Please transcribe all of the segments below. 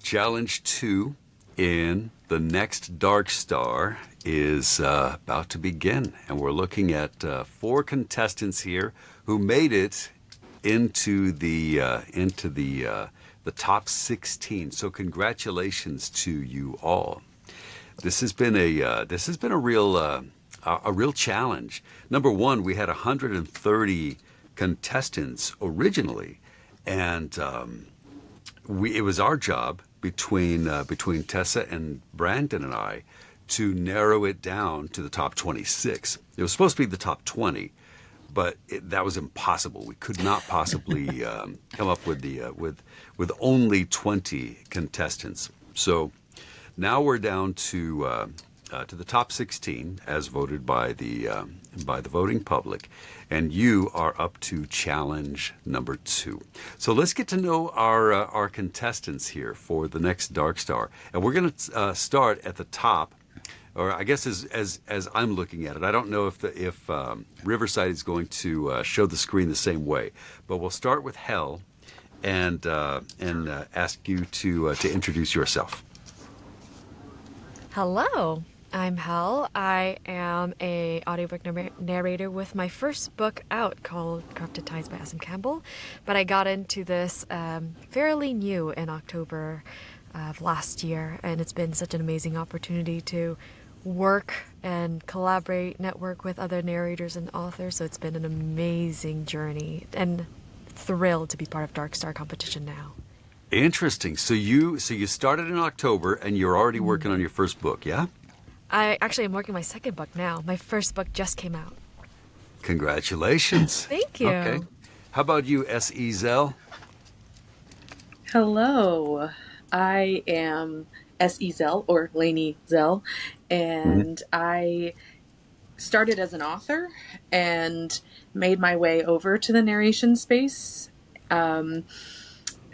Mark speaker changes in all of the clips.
Speaker 1: Challenge 2 in the next Dark Star is about to begin, and we're looking at 4 contestants here who made it into the top 16. So congratulations to you all. This has been a real challenge. Number one, we had 130 contestants originally, and it was our job between Tessa and Brandon and I to narrow it down to the top 26. It was supposed to be the top 20, but that was impossible. We could not possibly come up with only 20 contestants. So now we're down to the top 16 as voted by the voting public, and you are up to challenge number 2. So let's get to know our contestants here for the next Dark Star, and we're going to start at the top, or I guess as I'm looking at it. I don't know if Riverside is going to show the screen the same way, but we'll start with Hell and ask you to introduce yourself.
Speaker 2: Hello, I'm Hel. I am a audiobook narrator with my first book out called Corrupted Ties by S.M. Campbell, but I got into this fairly new in October of last year, and it's been such an amazing opportunity to work and collaborate, network with other narrators and authors, so it's been an amazing journey, and thrilled to be part of Dark Star competition now.
Speaker 1: Interesting. So you started in October, and you're already working on your first book, yeah?
Speaker 2: I actually am working my second book now. My first book just came out.
Speaker 1: Congratulations.
Speaker 2: Thank you.
Speaker 1: Okay. How about you, S.E. Zell?
Speaker 3: Hello. I am S.E. Zell, or Lainey Zell, and I started as an author and made my way over to the narration space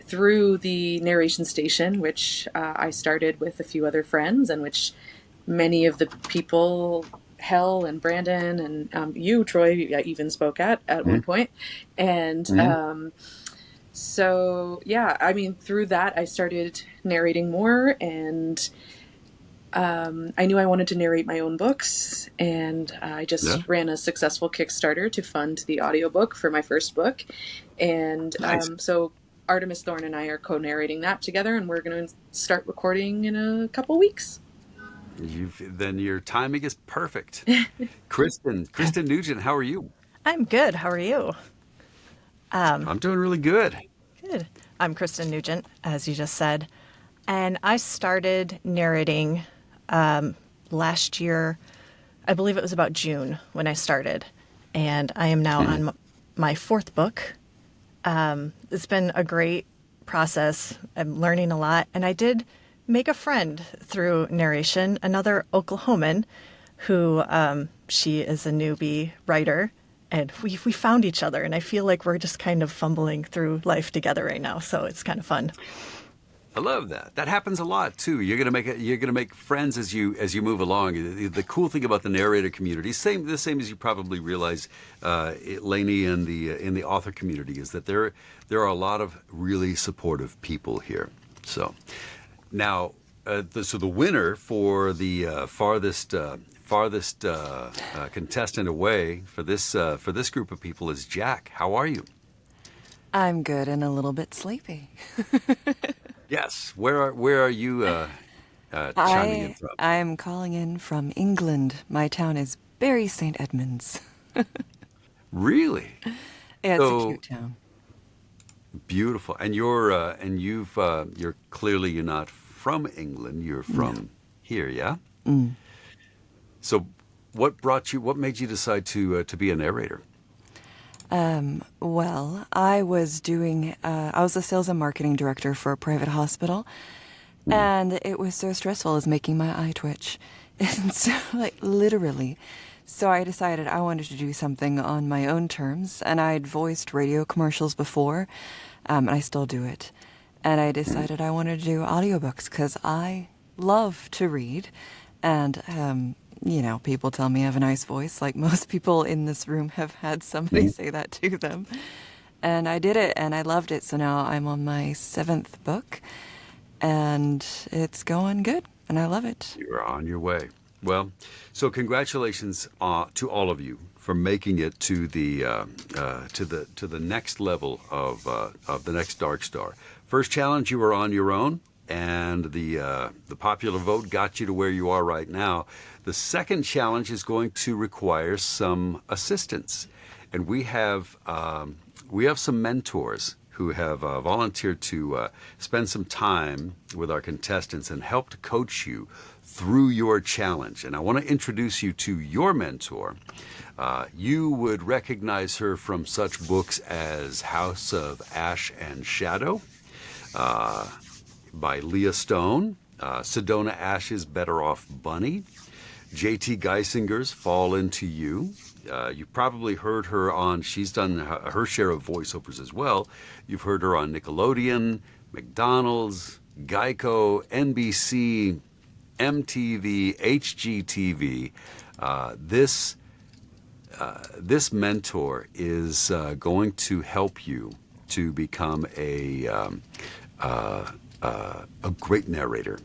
Speaker 3: through the narration station, which I started with a few other friends, and which many of the people, Hel and Brandon and you, Troy, even spoke at one point. And so, yeah, I mean, through that, I started narrating more, and I knew I wanted to narrate my own books, and I just ran a successful Kickstarter to fund the audiobook for my first book. And so Artemis Thorne and I are co-narrating that together, and we're going to start recording in a couple weeks.
Speaker 1: Then your timing is perfect. Kristen Nugent, how are you?
Speaker 4: I'm good. How are you?
Speaker 1: I'm doing really good.
Speaker 4: Good. I'm Kristen Nugent, as you just said. And I started narrating last year. I believe it was about June when I started. And I am now on my fourth book. It's been a great process. I'm learning a lot. And I did make a friend through narration, another Oklahoman who she is a newbie writer. And we found each other, and I feel like we're just kind of fumbling through life together right now, so it's kind of fun.
Speaker 1: I love that. That happens a lot too. You're gonna make friends as you move along. The cool thing about the narrator community, the same as you probably realize, Lainey, in the author community, is that there are a lot of really supportive people here. So now, so the winner for the farthest contestant away for this group of people is Jack. How are you?
Speaker 5: I'm good and a little bit sleepy.
Speaker 1: Yes. Where are you chiming in from?
Speaker 5: I'm calling in from England. My town is Bury St. Edmunds.
Speaker 1: Really?
Speaker 5: Yeah, it's a cute town.
Speaker 1: Beautiful. And you're not from England. You're from here, yeah?
Speaker 5: Mm.
Speaker 1: So what made you decide to be a narrator?
Speaker 5: Well, I was a sales and marketing director for a private hospital, and it was so stressful, it was making my eye twitch. And so, literally. So I decided I wanted to do something on my own terms, and I'd voiced radio commercials before, and I still do it. And I decided I wanted to do audiobooks because I love to read, and people tell me I have a nice voice, like most people in this room have had somebody say that to them. And I did it, and I loved it, so now I'm on my 7th book. and it's going good, and I love it.
Speaker 1: You're on your way. Well, so congratulations to all of you for making it to the next level of the next Dark Star. First challenge, you were on your own, and the popular vote got you to where you are right now. The second challenge is going to require some assistance, and we have some mentors who have volunteered to spend some time with our contestants and help to coach you through your challenge. And I want to introduce you to your mentor. You would recognize her from such books as House of Ash and Shadow by Leah Stone, Sedona Ash's Better Off Bunny, J.T. Geisinger's Fall Into You. You probably heard her on, she's done her share of voiceovers as well. You've heard her on Nickelodeon, McDonald's, Geico, NBC, MTV, HGTV. This mentor is going to help you to become a great narrator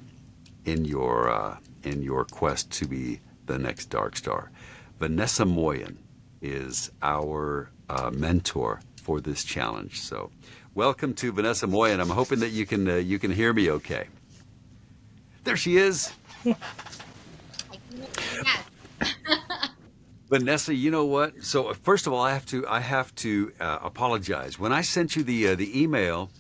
Speaker 1: in your quest to be the next Dark Star. Vanessa Moyen is our mentor for this challenge. So, welcome to Vanessa Moyen. I'm hoping that you can hear me okay. There she is.
Speaker 6: Yes.
Speaker 1: Vanessa, you know what? So first of all, I have to apologize. When I sent you the email,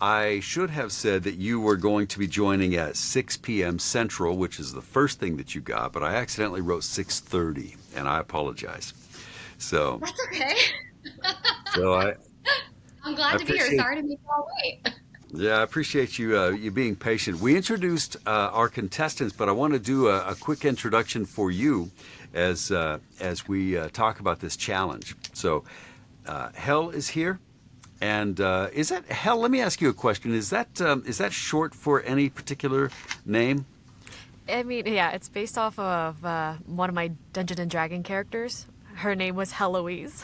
Speaker 1: I should have said that you were going to be joining at 6 p.m. Central, which is the first thing that you got, but I accidentally wrote 6:30, and I apologize. So
Speaker 6: That's okay.
Speaker 1: so
Speaker 6: I'm glad to be here. Sorry to make you all wait.
Speaker 1: Yeah, I appreciate you being patient. We introduced our contestants, but I want to do a quick introduction for you as we talk about this challenge. So, Hell is here, and is that Hell? Let me ask you a question. Is that short for any particular name?
Speaker 2: I mean, yeah, it's based off of one of my Dungeons and Dragon characters. Her name was Heloise.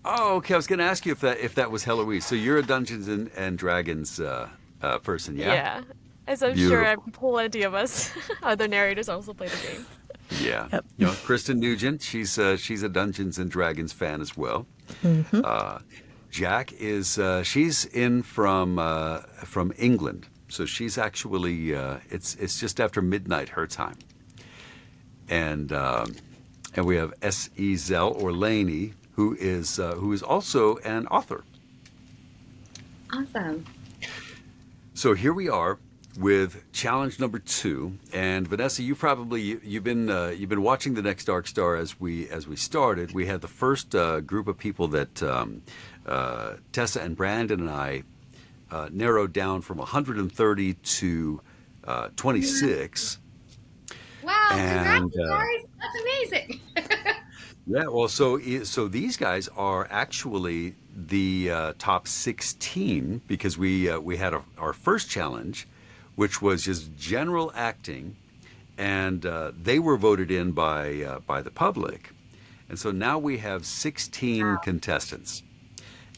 Speaker 1: Oh, okay. I was going to ask you if that was Heloise. So you're a Dungeons and Dragons person, yeah?
Speaker 2: Yeah. As I'm sure plenty of us, other narrators also play the game.
Speaker 1: Yeah.
Speaker 4: Yep.
Speaker 1: You know, Kristen Nugent, she's a Dungeons and Dragons fan as well. Mm-hmm. Jack is she's in from England, so she's actually it's just after midnight her time. And we have S.E. Zell or Laney, who is also an author.
Speaker 6: Awesome.
Speaker 1: So here we are with challenge number 2, and Vanessa, you've been watching the next Dark Star as we started. We had the first group of people that Tessa and Brandon and I narrowed down from 130 to 26.
Speaker 6: Wow!
Speaker 1: And,
Speaker 6: Congrats, guys! That's amazing.
Speaker 1: Yeah, well, so these guys are actually the top 16 because we had our first challenge, which was just general acting, and they were voted in by the public, and so now we have 16 contestants,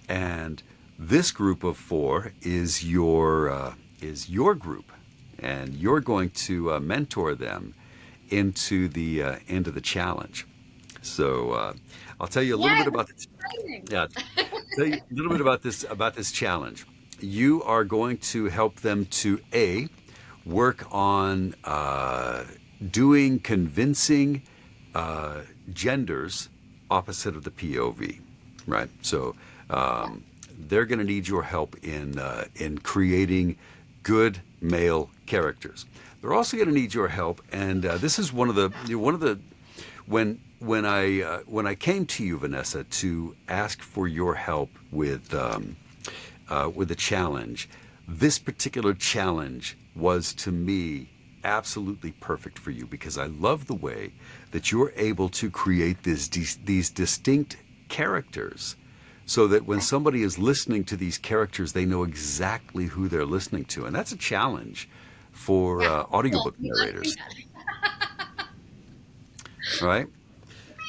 Speaker 1: and this group of 4 is your group, and you're going to mentor them into the challenge. So I'll tell you a little bit about this. Yeah, tell you a little bit about this challenge. You are going to help them to work on doing convincing genders opposite of the POV, right? So they're going to need your help in creating good male characters. They're also going to need your help, and this is one of the when I came to you, Vanessa, to ask for your help with the challenge. This particular challenge was to me absolutely perfect for you because I love the way that you're able to create these distinct characters, so that when somebody is listening to these characters, they know exactly who they're listening to, and that's a challenge for audiobook narrators. Right?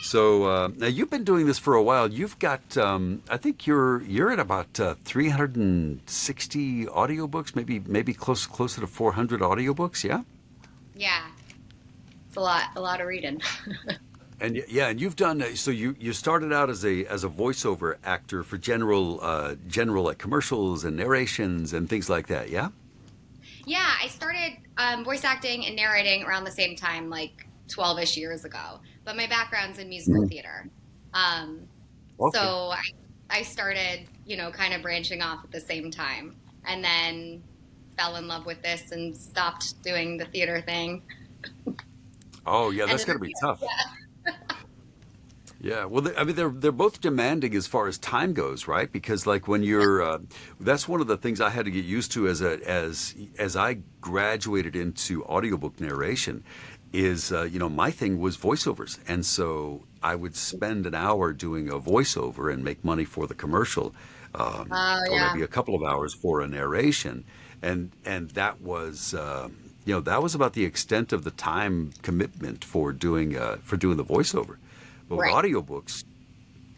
Speaker 1: So now you've been doing this for a while. You've got, I think you're at about 360 audiobooks, maybe closer to 400 audiobooks. Yeah.
Speaker 6: Yeah, it's a lot of reading.
Speaker 1: And yeah, and you've done so. You started out as a voiceover actor for general like commercials and narrations and things like that. Yeah.
Speaker 6: Yeah, I started voice acting and narrating around the same time, like 12-ish years ago. But my background's in musical theater. Um, so
Speaker 1: Okay.
Speaker 6: I started, kind of branching off at the same time. And then fell in love with this and stopped doing the theater thing.
Speaker 1: Oh yeah, that's
Speaker 6: Ended
Speaker 1: got
Speaker 6: up
Speaker 1: to be
Speaker 6: here.
Speaker 1: tough. Yeah, well, I mean, they're both demanding as far as time goes, right? Because like when you're, that's one of the things I had to get used to as I graduated into audiobook narration, is my thing was voiceovers, and so I would spend an hour doing a voiceover and make money for the commercial,
Speaker 6: Oh,
Speaker 1: or
Speaker 6: yeah.
Speaker 1: maybe a couple of hours for a narration, and that was. That was about the extent of the time commitment for doing the voiceover. But with
Speaker 6: Right.
Speaker 1: audiobooks,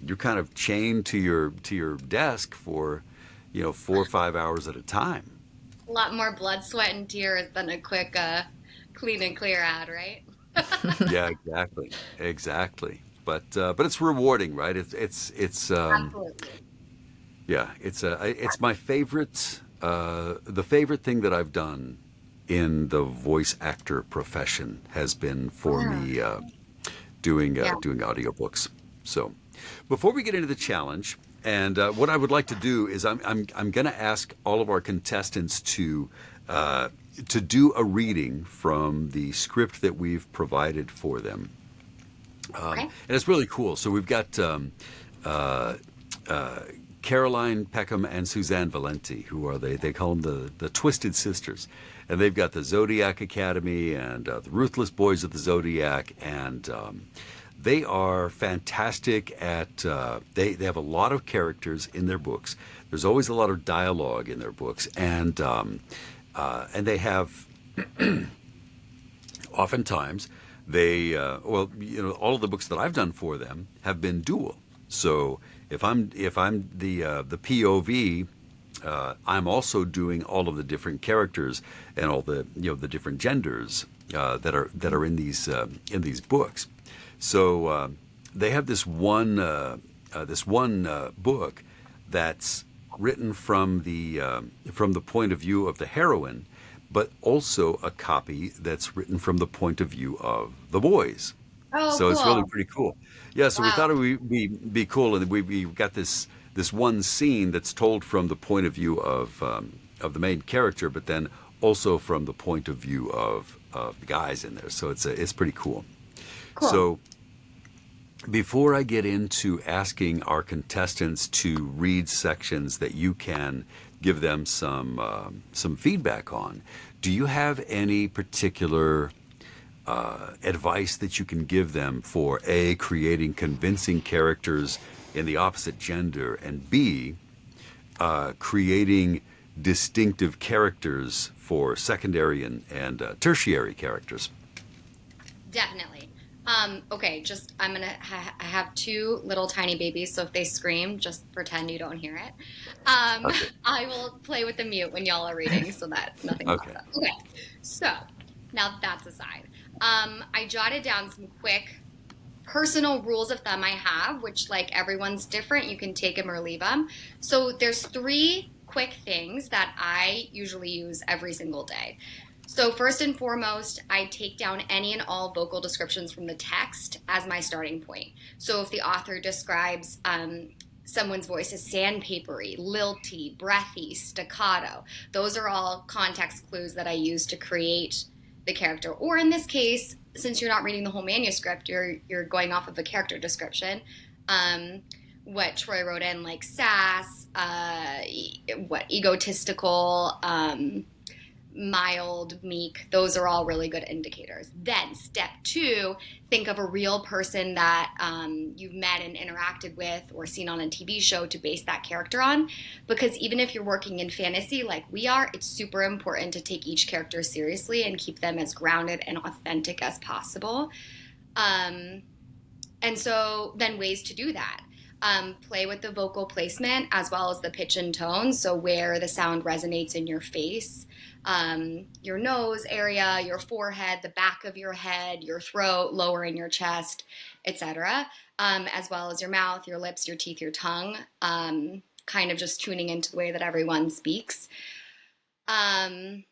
Speaker 1: you're kind of chained to your desk for, 4 or 5 hours at a time.
Speaker 6: A lot more blood, sweat, and tears than a quick clean and clear ad, right?
Speaker 1: Yeah, exactly, exactly. But it's rewarding, right? It's
Speaker 6: Absolutely.
Speaker 1: yeah, it's my favorite the favorite thing that I've done in the voice actor profession has been for
Speaker 6: Yeah.
Speaker 1: me doing
Speaker 6: Yeah.
Speaker 1: doing audiobooks. So, before we get into the challenge, and what I would like to do is I'm going to ask all of our contestants to do a reading from the script that we've provided for them,
Speaker 6: Okay.
Speaker 1: and it's really cool. So we've got uh, Caroline Peckham and Suzanne Valenti, who are they call them the Twisted Sisters, and they've got the Zodiac Academy and the Ruthless Boys of the Zodiac, and they are fantastic at. They have a lot of characters in their books. There's always a lot of dialogue in their books, and they have oftentimes all of the books that I've done for them have been dual. So if I'm the POV, I'm also doing all of the different characters and all the different genders that are in these books. So they have this one book that's written from the point of view of the heroine, but also a copy that's written from the point of view of the boys.
Speaker 6: Oh,
Speaker 1: So it's really
Speaker 6: cool.
Speaker 1: pretty cool. Yeah, so we
Speaker 6: Wow.
Speaker 1: thought it would be cool, and we got this one scene that's told from the point of view of the main character, but then also from the point of view of the guys in there. So it's pretty cool.
Speaker 6: Cool.
Speaker 1: So before I get into asking our contestants to read sections that you can give them some feedback on, do you have any particular advice that you can give them for A, creating convincing characters in the opposite gender, and B, creating distinctive characters for secondary and tertiary characters?
Speaker 6: Definitely. Okay, I have two little tiny babies, so if they scream, just pretend you don't hear it.
Speaker 1: Okay.
Speaker 6: I will play with the mute when y'all are reading so that nothing pops
Speaker 1: Okay.
Speaker 6: up. Okay, so now that's aside. I jotted down some quick personal rules of thumb I have, which like everyone's different. You can take them or leave them. So there's three quick things that I usually use every single day. So first and foremost, I take down any and all vocal descriptions from the text as my starting point. So if the author describes someone's voice as sandpapery, lilty, breathy, staccato, those are all context clues that I use to create the character. Or in this case, since you're not reading the whole manuscript, you're going off of a character description. What Troy wrote in, like sass, egotistical, mild, meek, those are all really good indicators. Then step two, think of a real person that you've met and interacted with or seen on a TV show to base that character on. Because even if you're working in fantasy like we are, it's super important to take each character seriously and keep them as grounded and authentic as possible. And so then ways to do that. Play with the vocal placement as well as the pitch and tone. So where the sound resonates in your face, your nose area, your forehead, the back of your head, your throat, lower in your chest, etc. As well as your mouth, your lips, your teeth, your tongue. Kind of just tuning into the way that everyone speaks. Play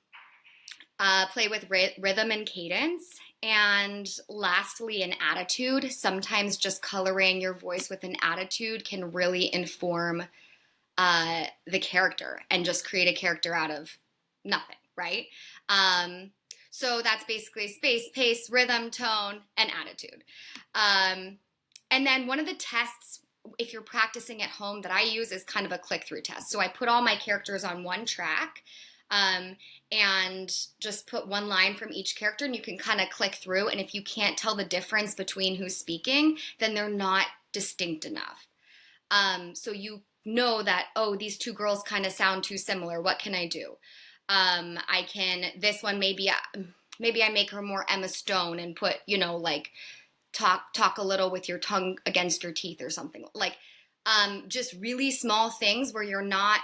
Speaker 6: with rhythm and cadence. And lastly, an attitude. Sometimes just coloring your voice with an attitude can really inform the character and just create a character out of nothing, right? So that's basically space, pace, rhythm, tone, and attitude. And then one of the tests, if you're practicing at home, that I use is kind of a click-through test. So I put all my characters on one track, and just put one line from each character, and you can kind of click through. And if you can't tell the difference between who's speaking, then they're not distinct enough. So you know that, oh, these two girls kind of sound too similar. What can I do? This one, maybe I make her more Emma Stone and put, like talk a little with your tongue against your teeth or something. Like, just really small things where you're not,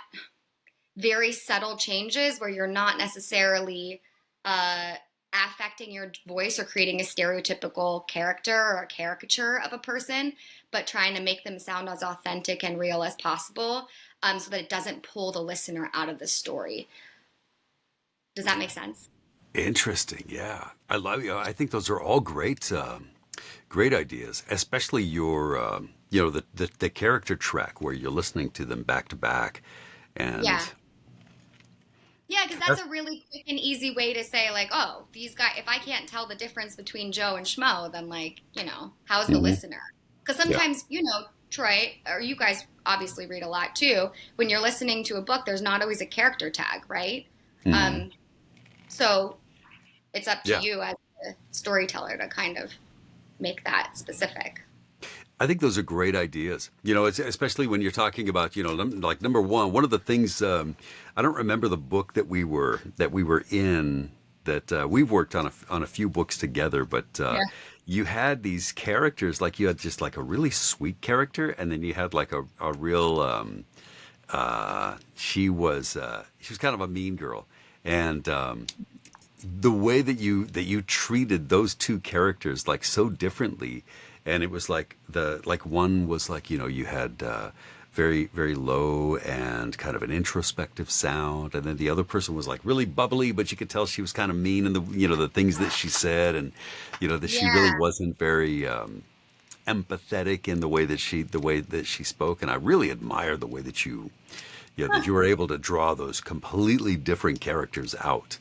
Speaker 6: very subtle changes where you're not necessarily affecting your voice or creating a stereotypical character or a caricature of a person, but trying to make them sound as authentic and real as possible, so that it doesn't pull the listener out of the story. Does that make sense?
Speaker 1: Interesting. Yeah. I love you. I think those are all great, great ideas, especially your, the character track where you're listening to them back to back. And
Speaker 6: yeah. Yeah, because that's a really quick and easy way to say, like, oh, these guys, if I can't tell the difference between Joe and Schmo, then, like, how's the listener? Because sometimes, Troy, or you guys obviously read a lot too, when you're listening to a book, there's not always a character tag, right? So it's up to you as a storyteller to kind of make that specific.
Speaker 1: I think those are great ideas. It's especially when you're talking about, like number one of the things, I don't remember the book that we were in, that we've worked on a few books together, but you had these characters, like you had just like a really sweet character, and then you had like a real, she was kind of a mean girl, and the way that you treated those two characters like so differently. And it was like one was like, you had very, very low and kind of an introspective sound. And then the other person was like really bubbly, but you could tell she was kind of mean in the things that she said. And, that she really wasn't very empathetic in the way that she spoke. And I really admire the way that that you were able to draw those completely different characters out.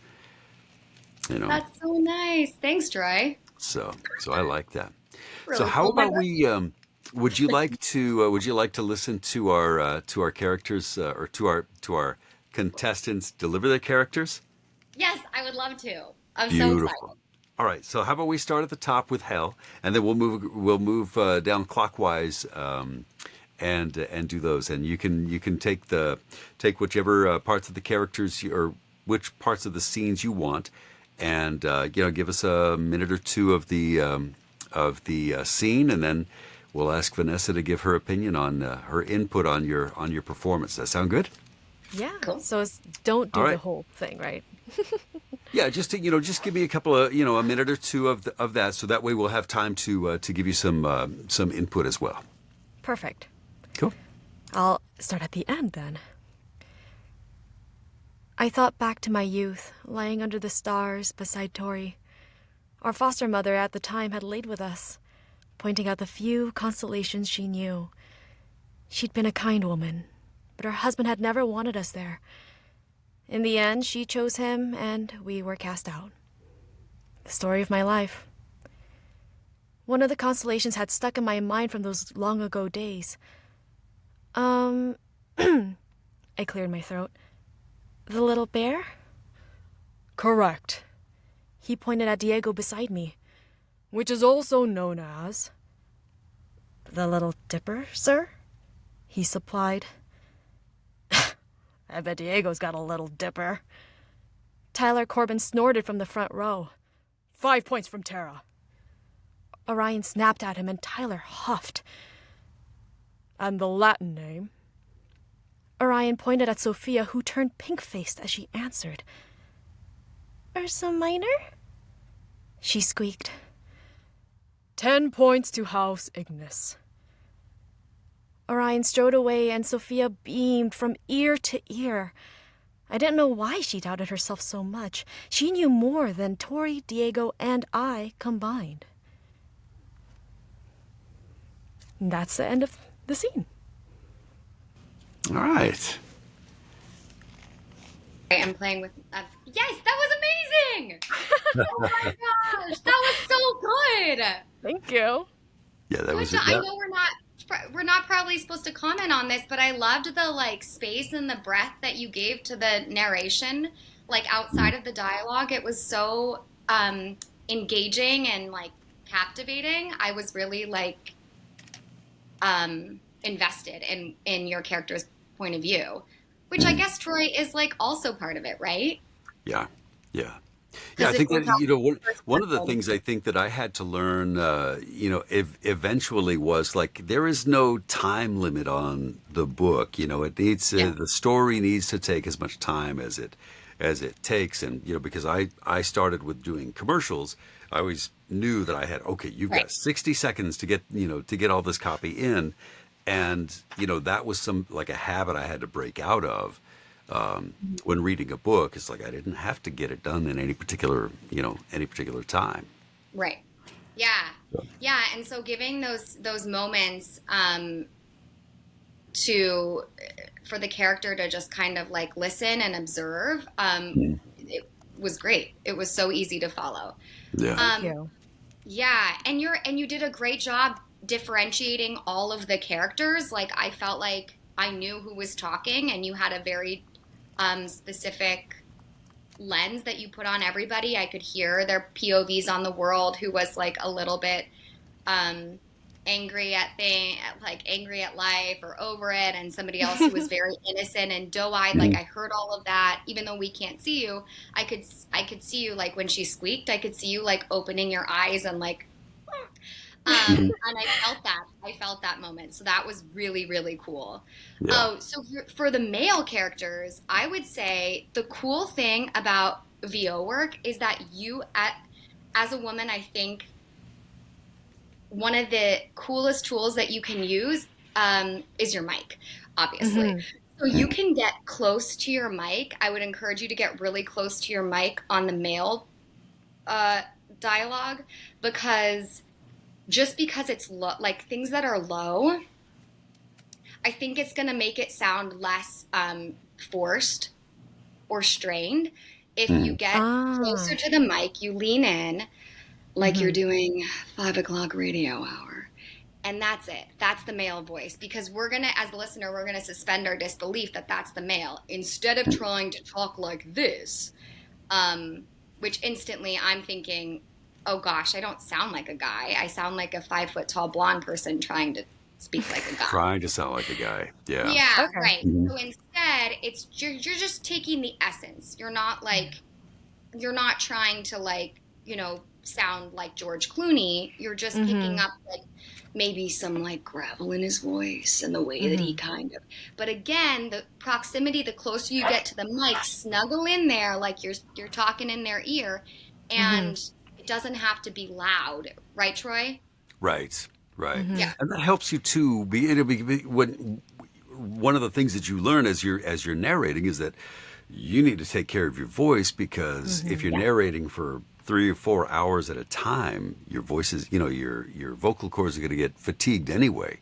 Speaker 6: That's so nice. Thanks, Troy.
Speaker 1: So I like that.
Speaker 6: Really
Speaker 1: so how
Speaker 6: cool.
Speaker 1: about we? Would you like to listen to our characters or to our contestants deliver their characters?
Speaker 6: Yes, I would love to. I'm
Speaker 1: Beautiful.
Speaker 6: so excited.
Speaker 1: All right. So how about we start at the top with Hell, and then we'll move down clockwise, and do those. And you can take whichever parts of the characters or which parts of the scenes you want, and give us a minute or two of the scene, and then we'll ask Vanessa to give her opinion on her input on your performance. Does that sound good?
Speaker 2: Yeah.
Speaker 6: Cool.
Speaker 2: So don't do
Speaker 1: All right.
Speaker 2: the whole thing, right?
Speaker 1: Yeah, just give me a couple of a minute or two of that, so that way we'll have time to give you some input as well.
Speaker 2: Perfect.
Speaker 1: Cool.
Speaker 2: I'll start at the end then. I thought back to my youth, lying under the stars beside Tori. Our foster mother at the time had laid with us, pointing out the few constellations she knew. She'd been a kind woman, but her husband had never wanted us there. In the end, she chose him, and we were cast out. The story of my life. One of the constellations had stuck in my mind from those long ago days. I cleared my throat. The little bear? Correct. He pointed at Diego beside me, which is also known as... The Little Dipper, sir? He supplied. I bet Diego's got a little dipper. Tyler Corbin snorted from the front row. 5 points from Tara. Orion snapped at him and Tyler huffed. And the Latin name? Orion pointed at Sophia, who turned pink-faced as she answered. Ursa Minor? She squeaked. 10 points to House Ignis. Orion strode away and Sophia beamed from ear to ear. I didn't know why she doubted herself so much. She knew more than Tori, Diego, and I combined. And that's the end of the scene.
Speaker 1: All right.
Speaker 6: I'm playing with. Yes, that was amazing! Oh my gosh, that was so good.
Speaker 2: Thank you.
Speaker 1: Yeah, that was
Speaker 6: Good
Speaker 1: it.
Speaker 6: job. I know we're not probably supposed to comment on this, but I loved the like space and the breath that you gave to the narration, like outside of the dialogue. It was so engaging and like captivating. I was really like invested in your character's point of view, which I guess Troy is like also part of it, right?
Speaker 1: Yeah, yeah. Yeah, I think that, one of the things I think that I had to learn, eventually was like, there is no time limit on the book. It needs the story needs to take as much time as it takes. And, because I started with doing commercials, I always knew that I had, okay, you've got 60 seconds to get all this copy in. And, that was like a habit I had to break out of. When reading a book, it's like I didn't have to get it done in any particular time.
Speaker 6: Right. Yeah. Yeah. And so giving those moments for the character to just kind of like listen and observe, it was great. It was so easy to follow.
Speaker 1: Yeah.
Speaker 2: Thank you.
Speaker 6: Yeah. And you did a great job differentiating all of the characters. Like I felt like I knew who was talking, and you had a very specific lens that you put on everybody. I could hear their POVs on the world, who was like a little bit angry at life or over it, and somebody else who was very innocent and doe-eyed. Like I heard all of that, even though we can't see you. I could see you, like when she squeaked, I could see you like opening your eyes and like and I felt that moment. So that was really, really cool.
Speaker 1: Yeah.
Speaker 6: So for the male characters, I would say the cool thing about VO work is that as a woman, I think one of the coolest tools that you can use is your mic, obviously. So you can get close to your mic. I would encourage you to get really close to your mic on the male dialogue, because it's like things that are low, I think it's going to make it sound less forced or strained. If you get closer to the mic, you lean in like you're doing 5 o'clock radio hour. And that's it. That's the male voice. Because as a listener, we're going to suspend our disbelief that that's the male. Instead of trying to talk like this, which instantly I'm thinking, oh gosh, I don't sound like a guy. I sound like a 5-foot-tall blonde person trying to speak like a guy.
Speaker 1: Trying to sound like a guy. Yeah.
Speaker 6: Yeah,
Speaker 2: Okay.
Speaker 6: right. So instead, you're just taking the essence. You're not trying to sound like George Clooney. You're just picking up like maybe some like gravel in his voice and the way that he kind of. But again, the proximity, the closer you get to the mic, snuggle in there like you're talking in their ear, and it doesn't have to be loud, right, Troy?
Speaker 1: Right.
Speaker 6: Yeah.
Speaker 1: And that helps you too. One of the things that you learn as you're narrating is that you need to take care of your voice, because if you're narrating for 3 or 4 hours at a time, your voice is, your vocal cords are going to get fatigued anyway.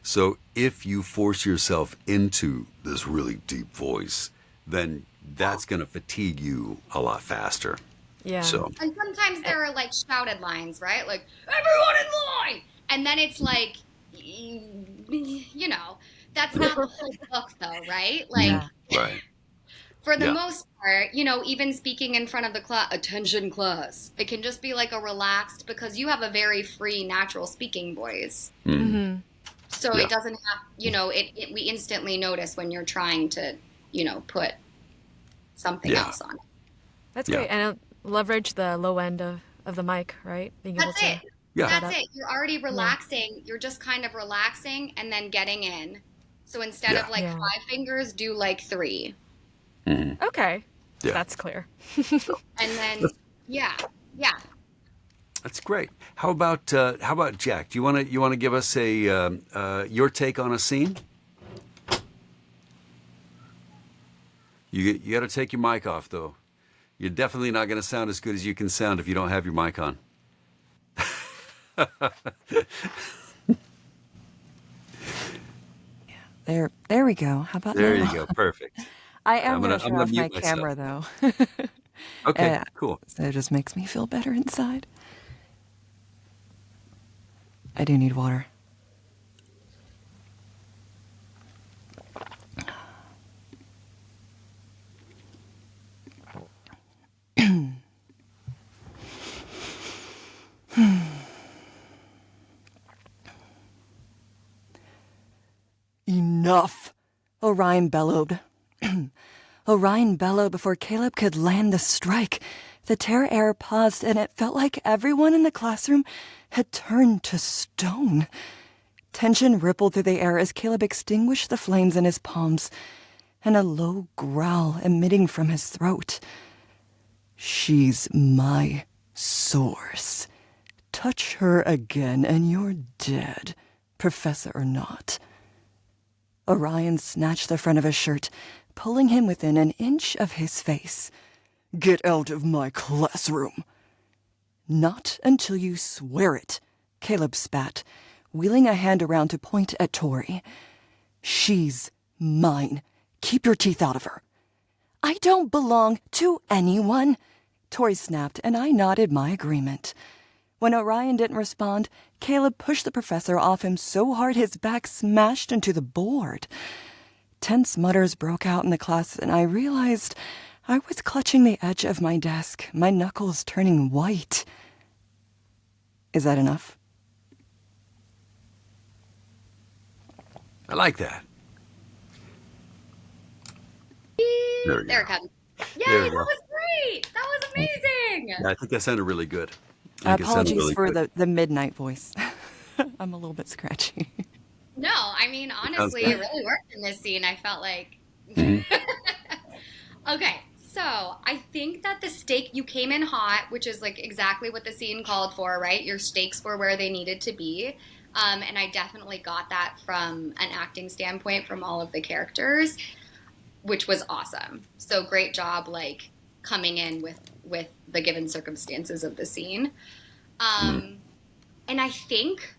Speaker 1: So if you force yourself into this really deep voice, then that's going to fatigue you a lot faster.
Speaker 2: Yeah.
Speaker 1: So.
Speaker 6: And sometimes there are like shouted lines, right? Like, everyone in line! And then it's like, that's not the whole book though, right? Like,
Speaker 1: Right.
Speaker 6: for the most part, even speaking in front of the class, attention class, it can just be like a relaxed, because you have a very free, natural speaking voice. So it doesn't have, we instantly notice when you're trying to, put something else on it.
Speaker 2: That's great. And leverage the low end of the mic, right? Being able
Speaker 6: That's
Speaker 2: to.
Speaker 6: it.
Speaker 1: Yeah.
Speaker 2: Set
Speaker 6: That's
Speaker 2: up.
Speaker 6: it. You're already relaxing. You're just kind of relaxing and then getting in. So instead
Speaker 1: Yeah.
Speaker 6: of like
Speaker 2: Yeah.
Speaker 6: 5 fingers, do like 3.
Speaker 2: Okay.
Speaker 1: Yeah.
Speaker 2: That's clear.
Speaker 6: And then, yeah, yeah.
Speaker 1: That's great. How about Jack? Do you want to give us a your take on a scene? You got to take your mic off though. You're definitely not going to sound as good as you can sound if you don't have your mic on.
Speaker 5: There we go. How about
Speaker 1: There
Speaker 5: now?
Speaker 1: you go. Perfect.
Speaker 5: I am going to
Speaker 1: I'm
Speaker 5: turn
Speaker 1: gonna
Speaker 5: off my
Speaker 1: mute myself.
Speaker 5: camera though.
Speaker 1: Okay. Cool.
Speaker 5: So it just makes me feel better inside. I do need water. Enough! Orion bellowed. Orion bellowed before Caleb could land the strike. The terror air paused, and it felt like everyone in the classroom had turned to stone. Tension rippled through the air as Caleb extinguished the flames in his palms, and a low growl emitting from his throat. She's my source. Touch her again, and you're dead, professor or not. Orion snatched the front of his shirt, pulling him within an inch of his face. Get out of my classroom. Not until you swear it, Caleb spat, wheeling a hand around to point at Tori. She's mine. Keep your teeth out of her. I don't belong to anyone, Tori snapped, and I nodded my agreement. When Orion didn't respond, Caleb pushed the professor off him so hard his back smashed into the board. Tense mutters broke out in the class, and I realized I was clutching the edge of my desk, my knuckles turning white. Is that enough?
Speaker 1: I like that. There we
Speaker 6: There
Speaker 1: go.
Speaker 6: it comes. Yay,
Speaker 1: There we
Speaker 6: that
Speaker 1: go.
Speaker 6: was great. That was amazing.
Speaker 1: Yeah, I think that sounded really good. I think it sounded
Speaker 5: Apologies
Speaker 1: really
Speaker 5: for
Speaker 1: good.
Speaker 5: the midnight voice. I'm a little bit scratchy.
Speaker 6: No, I mean, honestly,
Speaker 1: good.
Speaker 6: it really worked in this scene. I felt like. Okay, so I think that the stake, you came in hot, which is like exactly what the scene called for, right? Your stakes were where they needed to be. And I definitely got that from an acting standpoint from all of the characters, which was awesome. So great job, like, coming in with the given circumstances of the scene. And I think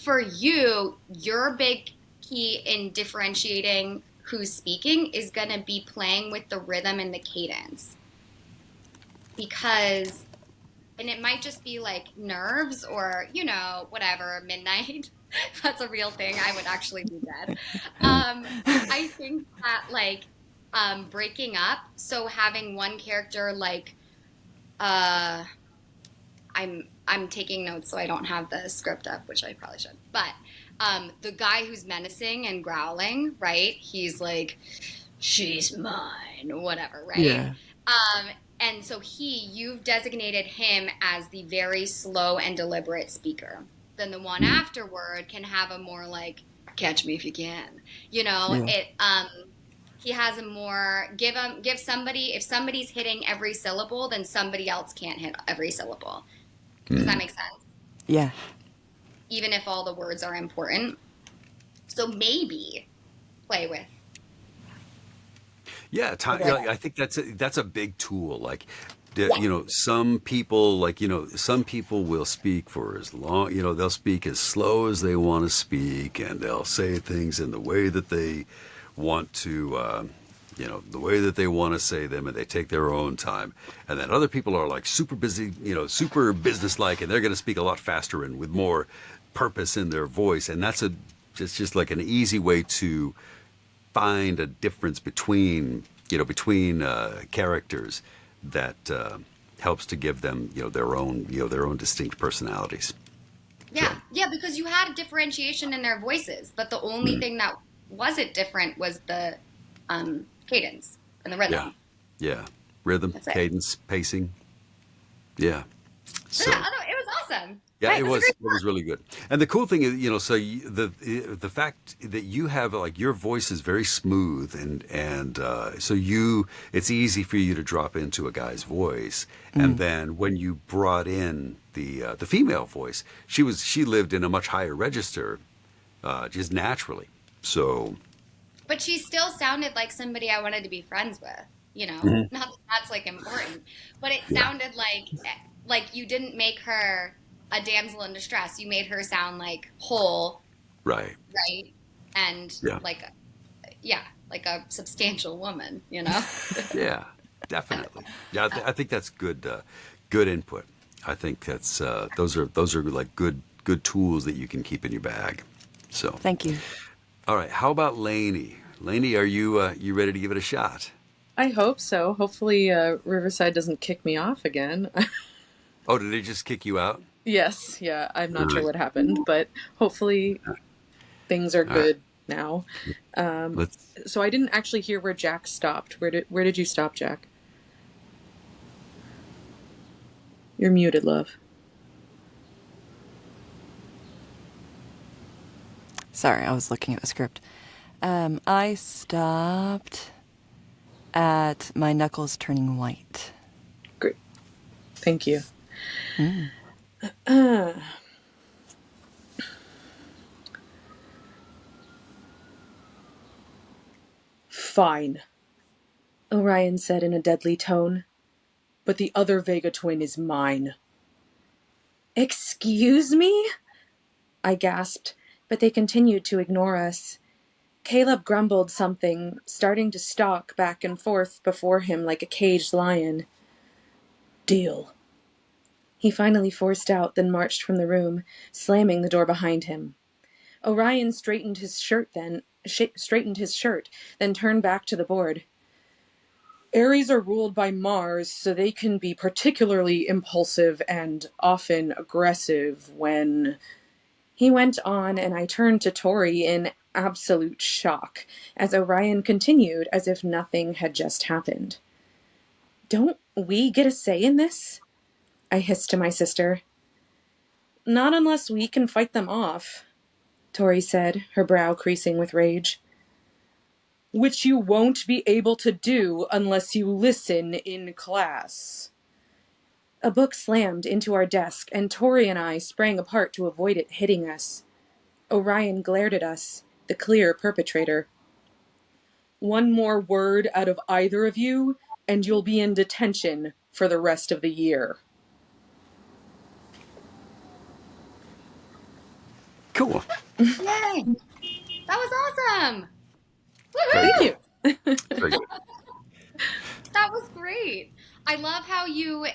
Speaker 6: for you, your big key in differentiating who's speaking is going to be playing with the rhythm and the cadence. Because, and it might just be like nerves or, you know, whatever, midnight. That's a real thing. I would actually be dead. I think that, like, breaking up, so having one character like, I'm taking notes, so I don't have the script up, which I probably should. But the guy who's menacing and growling, right? He's like, "She's mine," whatever, right?
Speaker 5: Yeah.
Speaker 6: And so you've designated him as the very slow and deliberate speaker. Then the one afterward can have a more like, "Catch me if you can," you know.
Speaker 5: Yeah.
Speaker 6: He has a more give somebody, if somebody's hitting every syllable, then somebody else can't hit every syllable. Does that make sense?
Speaker 5: Yeah.
Speaker 6: Even if all the words are important. So maybe play with.
Speaker 1: Yeah, I think that's a big tool. Like, you know, some people will speak for as long, you know, they'll speak as slow as they want to speak, and they'll say things in the way that they want to, you know, the way that they want to say them, and they take their own time. And then other people are like super busy, you know, super businesslike, and they're going to speak a lot faster and with more purpose in their voice. And that's just like an easy way to find a difference between characters that helps to give them, you know, their own distinct personalities.
Speaker 6: Yeah, yeah, because you had a differentiation in their voices, but the only thing that wasn't different was the cadence and the rhythm.
Speaker 1: Yeah. Rhythm,
Speaker 6: That's it.
Speaker 1: cadence, pacing. Yeah. So
Speaker 6: Yeah, it was awesome.
Speaker 1: Yeah,
Speaker 6: Right,
Speaker 1: it
Speaker 6: that's a
Speaker 1: was.
Speaker 6: great
Speaker 1: It was really good. And the cool thing is, so the fact that you have like your voice is very smooth, and so it's easy for you to drop into a guy's voice. And then when you brought in the female voice, she lived in a much higher register, just naturally. So
Speaker 6: But she still sounded like somebody I wanted to be friends with, Not that that's like important, but it
Speaker 1: yeah,
Speaker 6: sounded like you didn't make her a damsel in distress. You made her sound like whole,
Speaker 1: right,
Speaker 6: right? And
Speaker 1: yeah,
Speaker 6: yeah, like a substantial woman,
Speaker 1: yeah, definitely. Yeah, I think that's good input. I think those are like good tools that you can keep in your bag. So.
Speaker 5: Thank you.
Speaker 1: All right. How about Lainey? Lainey, are you ready to give it a shot?
Speaker 3: I hope so. Hopefully, Riverside doesn't kick me off again.
Speaker 1: Oh, did they just kick you out?
Speaker 3: Yes, yeah, I'm
Speaker 1: All
Speaker 3: not sure
Speaker 1: right.
Speaker 3: what happened, but hopefully things are
Speaker 1: All right.
Speaker 3: good now.
Speaker 1: Let's.
Speaker 3: So I didn't actually hear where Jack stopped. Where did you stop, Jack? You're muted, love.
Speaker 5: Sorry, I was looking at the script. I stopped at my knuckles turning white.
Speaker 3: Great. Thank you. Fine, Orion said in a deadly tone. But the other Vega twin is mine. Excuse me? I gasped, but they continued to ignore us. Caleb grumbled something, starting to stalk back and forth before him like a caged lion. Deal. He finally forced out, then marched from the room, slamming the door behind him. Orion straightened his shirt, then turned back to the board. Aries are ruled by Mars, so they can be particularly impulsive and often aggressive when... He went on, and I turned to Tori in absolute shock, as Orion continued as if nothing had just happened. Don't we get a say in this? I hissed to my sister. Not unless we can fight them off, Tori said, her brow creasing with rage. Which you won't be able to do unless you listen in class. A book slammed into our desk, and Tori and I sprang apart to avoid it hitting us. Orion glared at us, the clear perpetrator. One more word out of either of you, and you'll be in detention for the rest of the year.
Speaker 1: Cool.
Speaker 6: Yay! That was awesome.
Speaker 1: Very
Speaker 3: Thank
Speaker 6: Woohoo!
Speaker 1: cool.
Speaker 3: you.
Speaker 1: Very good.
Speaker 6: That was great. I love how you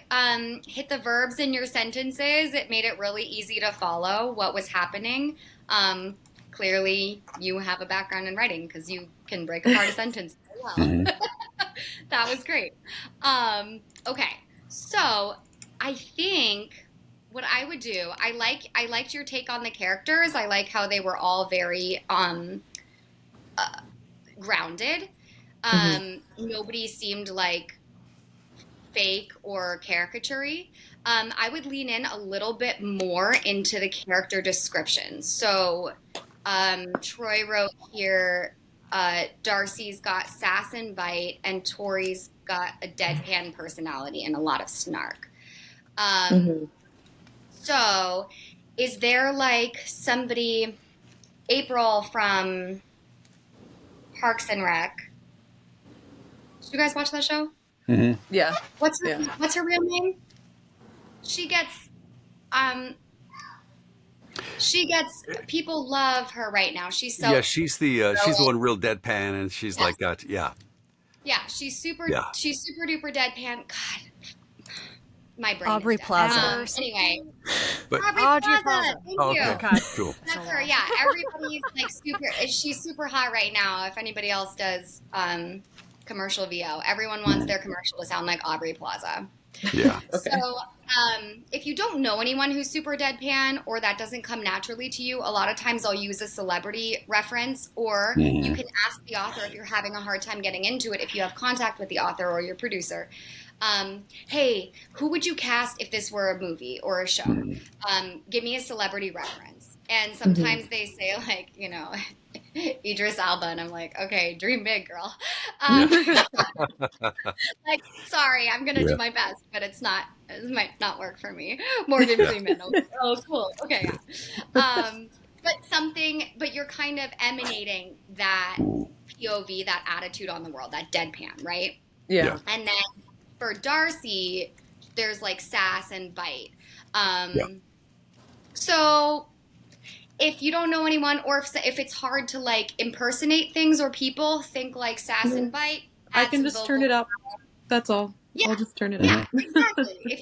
Speaker 6: hit the verbs in your sentences. It made it really easy to follow what was happening. Clearly, you have a background in writing because you can break apart a sentence very well.
Speaker 1: Mhm.
Speaker 6: That was great. Okay, so I think what I would do, I liked your take on the characters. I like how they were all very grounded. Nobody seemed like fake or caricature-y. I would lean in a little bit more into the character descriptions. So Troy wrote here, Darcy's got sass and bite, and Tori's got a deadpan personality and a lot of snark. So is there like somebody, April from Parks and Rec? Did you guys watch that show?
Speaker 3: Yeah.
Speaker 6: What's
Speaker 3: Yeah.
Speaker 6: what's her real name? She gets people love her right now. She's so
Speaker 1: Yeah, she's the one real deadpan, and she's like that. Yeah,
Speaker 6: yeah, she's super
Speaker 1: yeah.
Speaker 6: duper deadpan. God, my brain
Speaker 4: Aubrey
Speaker 6: is dead.
Speaker 4: Plaza.
Speaker 6: Anyway,
Speaker 1: But
Speaker 6: Aubrey Plaza. Thank
Speaker 1: oh,
Speaker 6: you.
Speaker 1: okay,
Speaker 4: God.
Speaker 1: cool.
Speaker 6: That's her. Yeah, everybody's like super. She's super hot right now. If anybody else does commercial VO, everyone wants their commercial to sound like Aubrey Plaza.
Speaker 1: Yeah.
Speaker 3: Okay.
Speaker 6: So, if you don't know anyone who's super deadpan or that doesn't come naturally to you, a lot of times I'll use a celebrity reference, or you
Speaker 1: Mhm.
Speaker 6: can ask the author if you're having a hard time getting into it, if you have contact with the author or your producer. Hey, who would you cast if this were a movie or a show?
Speaker 1: Mhm.
Speaker 6: Give me a celebrity reference. And
Speaker 3: Hmm.
Speaker 6: sometimes they say, like, Idris Alba, and I'm like, okay, dream big, girl.
Speaker 1: Yeah.
Speaker 6: Um, like, sorry, I'm gonna
Speaker 1: Yeah.
Speaker 6: do my best, but it might not work for me. Morgan
Speaker 1: Yeah.
Speaker 6: Freeman. Oh, cool. Okay, yeah. But you're kind of emanating that
Speaker 1: Mhm.
Speaker 6: POV, that attitude on the world, that deadpan, right?
Speaker 1: Yeah.
Speaker 3: Yeah.
Speaker 6: And then for Darcy, there's like sass and bite.
Speaker 1: Yeah.
Speaker 6: So if you don't know anyone, or if it's hard to like impersonate things or people, think like sass and
Speaker 3: No,
Speaker 6: bite,
Speaker 3: I
Speaker 6: add
Speaker 3: can
Speaker 6: some
Speaker 3: just turn
Speaker 6: vocal.
Speaker 3: it up. That's all.
Speaker 6: Yeah,
Speaker 3: I'll just turn it up.
Speaker 6: yeah,
Speaker 1: Mhm.
Speaker 6: exactly.
Speaker 1: Yeah.
Speaker 6: If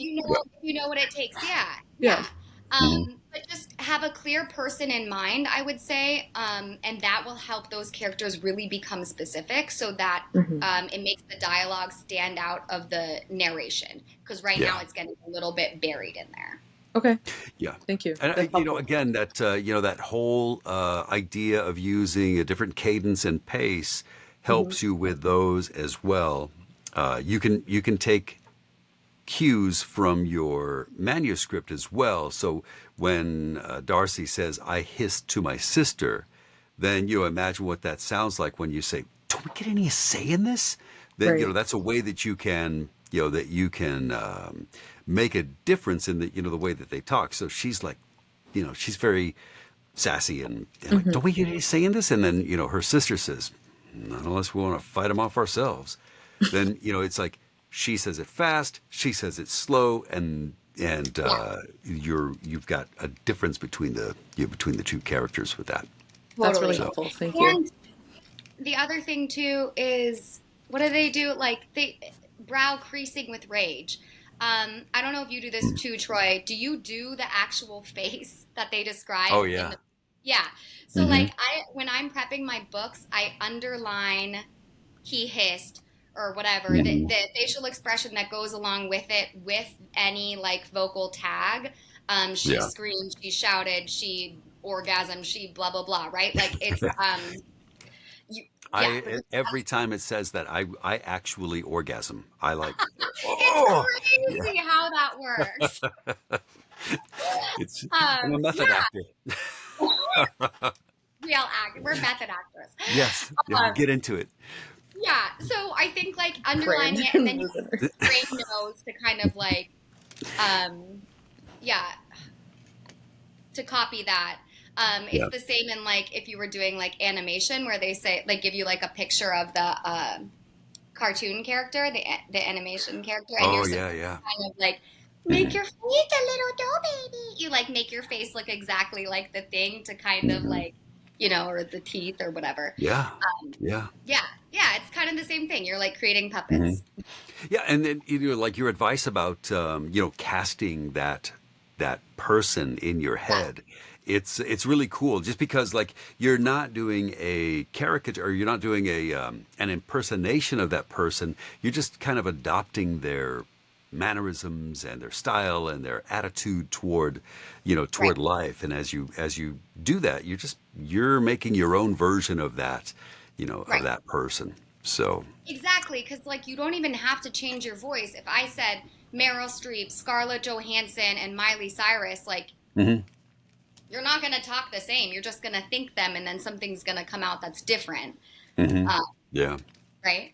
Speaker 6: you know what it takes, yeah,
Speaker 3: Yeah.
Speaker 6: yeah.
Speaker 1: Mhm.
Speaker 6: But just have a clear person in mind, I would say, and that will help those characters really become specific, so that
Speaker 3: Hmm.
Speaker 6: it makes the dialogue stand out of the narration. Because right now
Speaker 1: Yeah.
Speaker 6: it's getting a little bit buried in there.
Speaker 3: Okay.
Speaker 1: Yeah.
Speaker 3: Thank you.
Speaker 1: And
Speaker 3: That's helpful.
Speaker 1: again, that whole idea of using a different cadence and pace
Speaker 3: Hmm.
Speaker 1: helps you with those as well. You can take cues from your manuscript as well. So when Darcy says, "I hissed to my sister," then imagine what that sounds like when you say, "Don't we get any say in this?" Then
Speaker 3: Right.
Speaker 1: that's a way that you can make a difference in the way that they talk. So she's like, she's very sassy and like,
Speaker 3: Hmm.
Speaker 1: "Don't we get any say in this?" And then her sister says, "Not unless we want to fight them off ourselves." Then it's like she says it fast, she says it slow, and
Speaker 6: Yeah,
Speaker 1: you've got a difference between the two characters with that.
Speaker 3: That's really
Speaker 6: totally.
Speaker 1: So
Speaker 3: helpful. Thank you.
Speaker 6: And the other thing too is, what do they do? Like, they brow creasing with rage. I don't know if you do this
Speaker 1: mm.
Speaker 6: too, Troy. Do you do the actual face that they describe
Speaker 1: Oh
Speaker 6: in
Speaker 1: yeah.
Speaker 6: the? Yeah. So
Speaker 1: Hmm.
Speaker 6: like when I'm prepping my books, I underline he hissed or whatever,
Speaker 1: Hmm.
Speaker 6: the facial expression that goes along with it, with any like vocal tag. She
Speaker 1: Yeah.
Speaker 6: screamed, she shouted, she orgasmed, she blah blah blah, right? Like it's yeah.
Speaker 1: Every time it says that, I actually orgasm. I like,
Speaker 6: It's
Speaker 1: oh yeah.
Speaker 6: crazy how that works.
Speaker 1: It's I'm a
Speaker 6: Yeah,
Speaker 1: method actor.
Speaker 6: real act. We're method actors.
Speaker 1: Yes. Yeah.
Speaker 6: Um,
Speaker 1: Get into it.
Speaker 6: yeah, so I think like underlining
Speaker 3: Cringe.
Speaker 6: it, and then you
Speaker 3: Losing her.
Speaker 6: brain knows to kind of like, um, yeah, to copy that. It's
Speaker 1: Yeah.
Speaker 6: the same in like if you were doing like animation, where they say like give you like a picture of the cartoon character, the animation character, and you're
Speaker 1: Oh
Speaker 6: supposed
Speaker 1: yeah,
Speaker 6: to
Speaker 1: yeah.
Speaker 6: kind of like make
Speaker 1: Mhm.
Speaker 6: your face a little dough baby. You like make your face look exactly like the thing to kind of
Speaker 1: Mhm.
Speaker 6: like, or the teeth or whatever.
Speaker 1: Yeah. Yeah.
Speaker 6: Yeah, yeah, it's kind of the same thing. You're like creating
Speaker 1: Hmm.
Speaker 6: puppets.
Speaker 1: Yeah, and then like your advice about casting that person in your
Speaker 6: Yeah,
Speaker 1: head. It's really cool, just because like you're not doing a caricature, or you're not doing an impersonation of that person. You're just kind of adopting their mannerisms and their style and their attitude
Speaker 6: right.
Speaker 1: toward life. And as you do that, you're making your own version of that, of
Speaker 6: Right.
Speaker 1: that person. So
Speaker 6: Exactly, because like you don't even have to change your voice. If I said Meryl Streep, Scarlett Johansson, and Miley Cyrus, like
Speaker 1: mhm.
Speaker 6: you're not going to talk the same. You're just going to think them, and then something's going to come out that's different.
Speaker 1: Hmm.
Speaker 6: Uh,
Speaker 1: Yeah.
Speaker 6: right?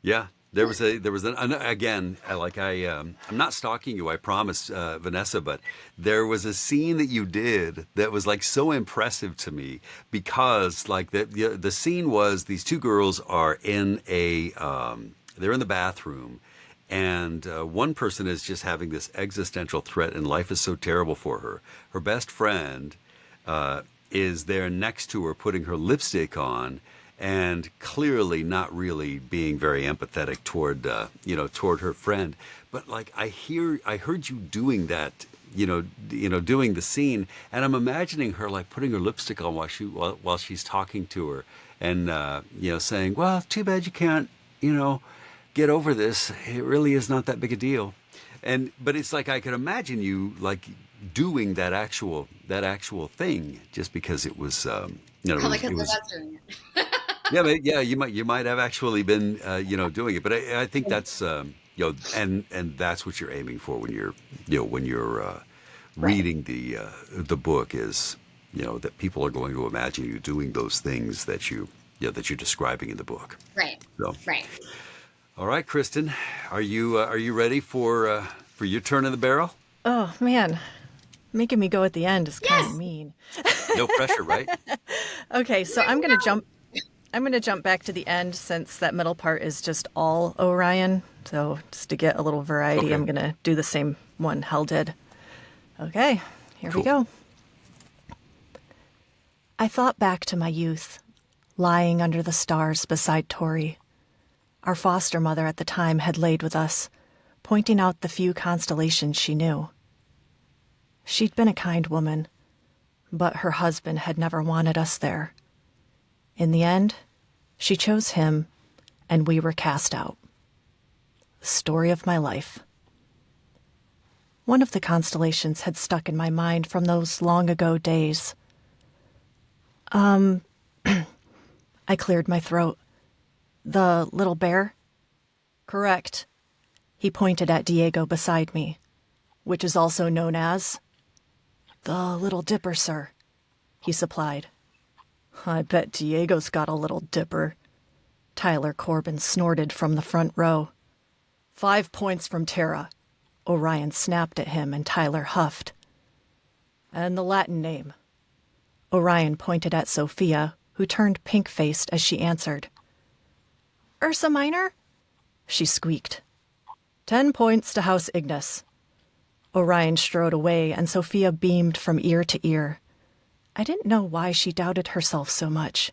Speaker 1: Yeah, again, I'm not stalking you, I promise, Vanessa, but there was a scene that you did that was like so impressive to me, because like the scene was, these two girls are they're in the bathroom, and one person is just having this existential threat, and life is so terrible for her. Her best friend is there next to her, putting her lipstick on, and clearly not really being very empathetic toward her friend. But like I heard you doing that, doing the scene, and I'm imagining her like putting her lipstick on while she's talking to her, and saying, "Well, too bad you can't, you know." get over this. It really is not that big a deal. But it's like I could imagine you like doing that actual thing just because it was
Speaker 6: Probably
Speaker 1: it
Speaker 6: because
Speaker 1: was
Speaker 6: I was doing it.
Speaker 1: yeah, you might have actually been doing it, but I think that's and that's what you're aiming for when you're reading the book is that people are going to imagine you doing those things that that you're describing in the book.
Speaker 6: Right.
Speaker 1: So
Speaker 6: Right.
Speaker 1: all right, Kristen, are you ready for your turn in the barrel?
Speaker 4: Oh, man. Making me go at the end is kind of
Speaker 6: Yes.
Speaker 4: mean.
Speaker 1: No pressure, right?
Speaker 4: Okay, so I'm going to jump back to the end since that middle part is just all Orion. So just to get a little variety,
Speaker 1: Okay.
Speaker 4: I'm going to do the same one Hell did. Okay, here we
Speaker 1: Cool.
Speaker 4: go. I thought back to my youth, lying under the stars beside Tori. Our foster mother at the time had laid with us, pointing out the few constellations she knew. She'd been a kind woman, but her husband had never wanted us there. In the end, she chose him, and we were cast out. The story of my life. One of the constellations had stuck in my mind from those long ago days. I cleared my throat. The little bear? Correct. He pointed at Diego beside me, which is also known as the Little Dipper, sir, he supplied. I bet Diego's got a little dipper. Tyler Corbin snorted from the front row. 5 points from Tara. Orion snapped at him and Tyler huffed. And the Latin name. Orion pointed at Sophia, who turned pink-faced as she answered. Ursa Minor? She squeaked. 10 points to House Ignis. Orion strode away and Sophia beamed from ear to ear. I didn't know why she doubted herself so much.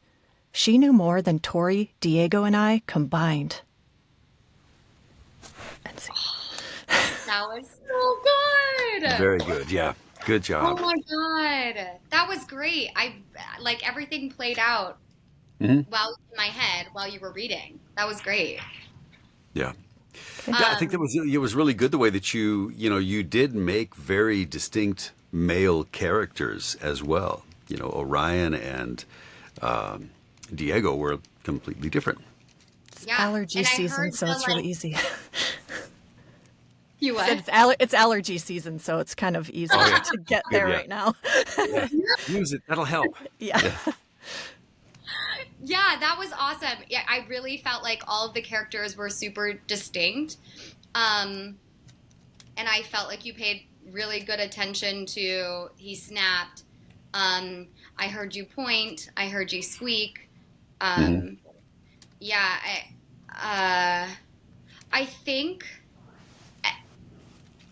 Speaker 4: She knew more than Tori, Diego, and I combined.
Speaker 6: That was so good.
Speaker 1: Very good. Yeah. Good
Speaker 6: Oh
Speaker 1: job.
Speaker 6: my God. That was great. I like everything played out while in my head while you were reading. That was great.
Speaker 1: Yeah. Yeah, I think it was really good the way that you did make very distinct male characters as well. Orion and Diego were completely different.
Speaker 6: Yeah.
Speaker 4: Allergy
Speaker 6: And I
Speaker 4: season,
Speaker 6: heard
Speaker 4: so
Speaker 6: the,
Speaker 4: it's really
Speaker 6: like-
Speaker 4: easy.
Speaker 6: You what?
Speaker 4: It's allergy season, so it's kind of easy
Speaker 1: Oh, yeah.
Speaker 4: to get
Speaker 1: Good,
Speaker 4: there
Speaker 1: yeah.
Speaker 4: right now.
Speaker 1: Yeah. Use it. That'll help.
Speaker 4: Yeah.
Speaker 6: Yeah, that was awesome. Yeah, I really felt like all of the characters were super distinct. And I felt like you paid really good attention to he snapped. I heard you point. I heard you squeak. Yeah, I think,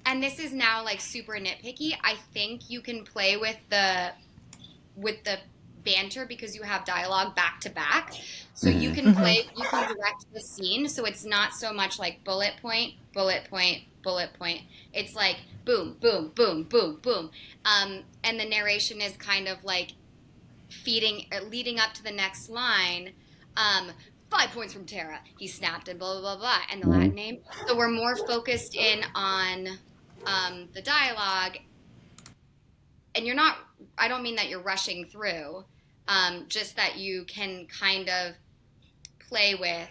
Speaker 6: and this is now like super nitpicky. I think you can play with the banter because you have dialogue back to back, so you can you can direct the scene, so it's not so much like bullet point, bullet point, bullet point. It's like boom, boom, boom, boom, boom, and the narration is kind of like leading up to the next line. 5 points from Tara. He snapped and blah, blah, blah, blah, and the Latin name. So we're more focused in on the dialogue. And I don't mean that you're rushing through, just that you can kind of play with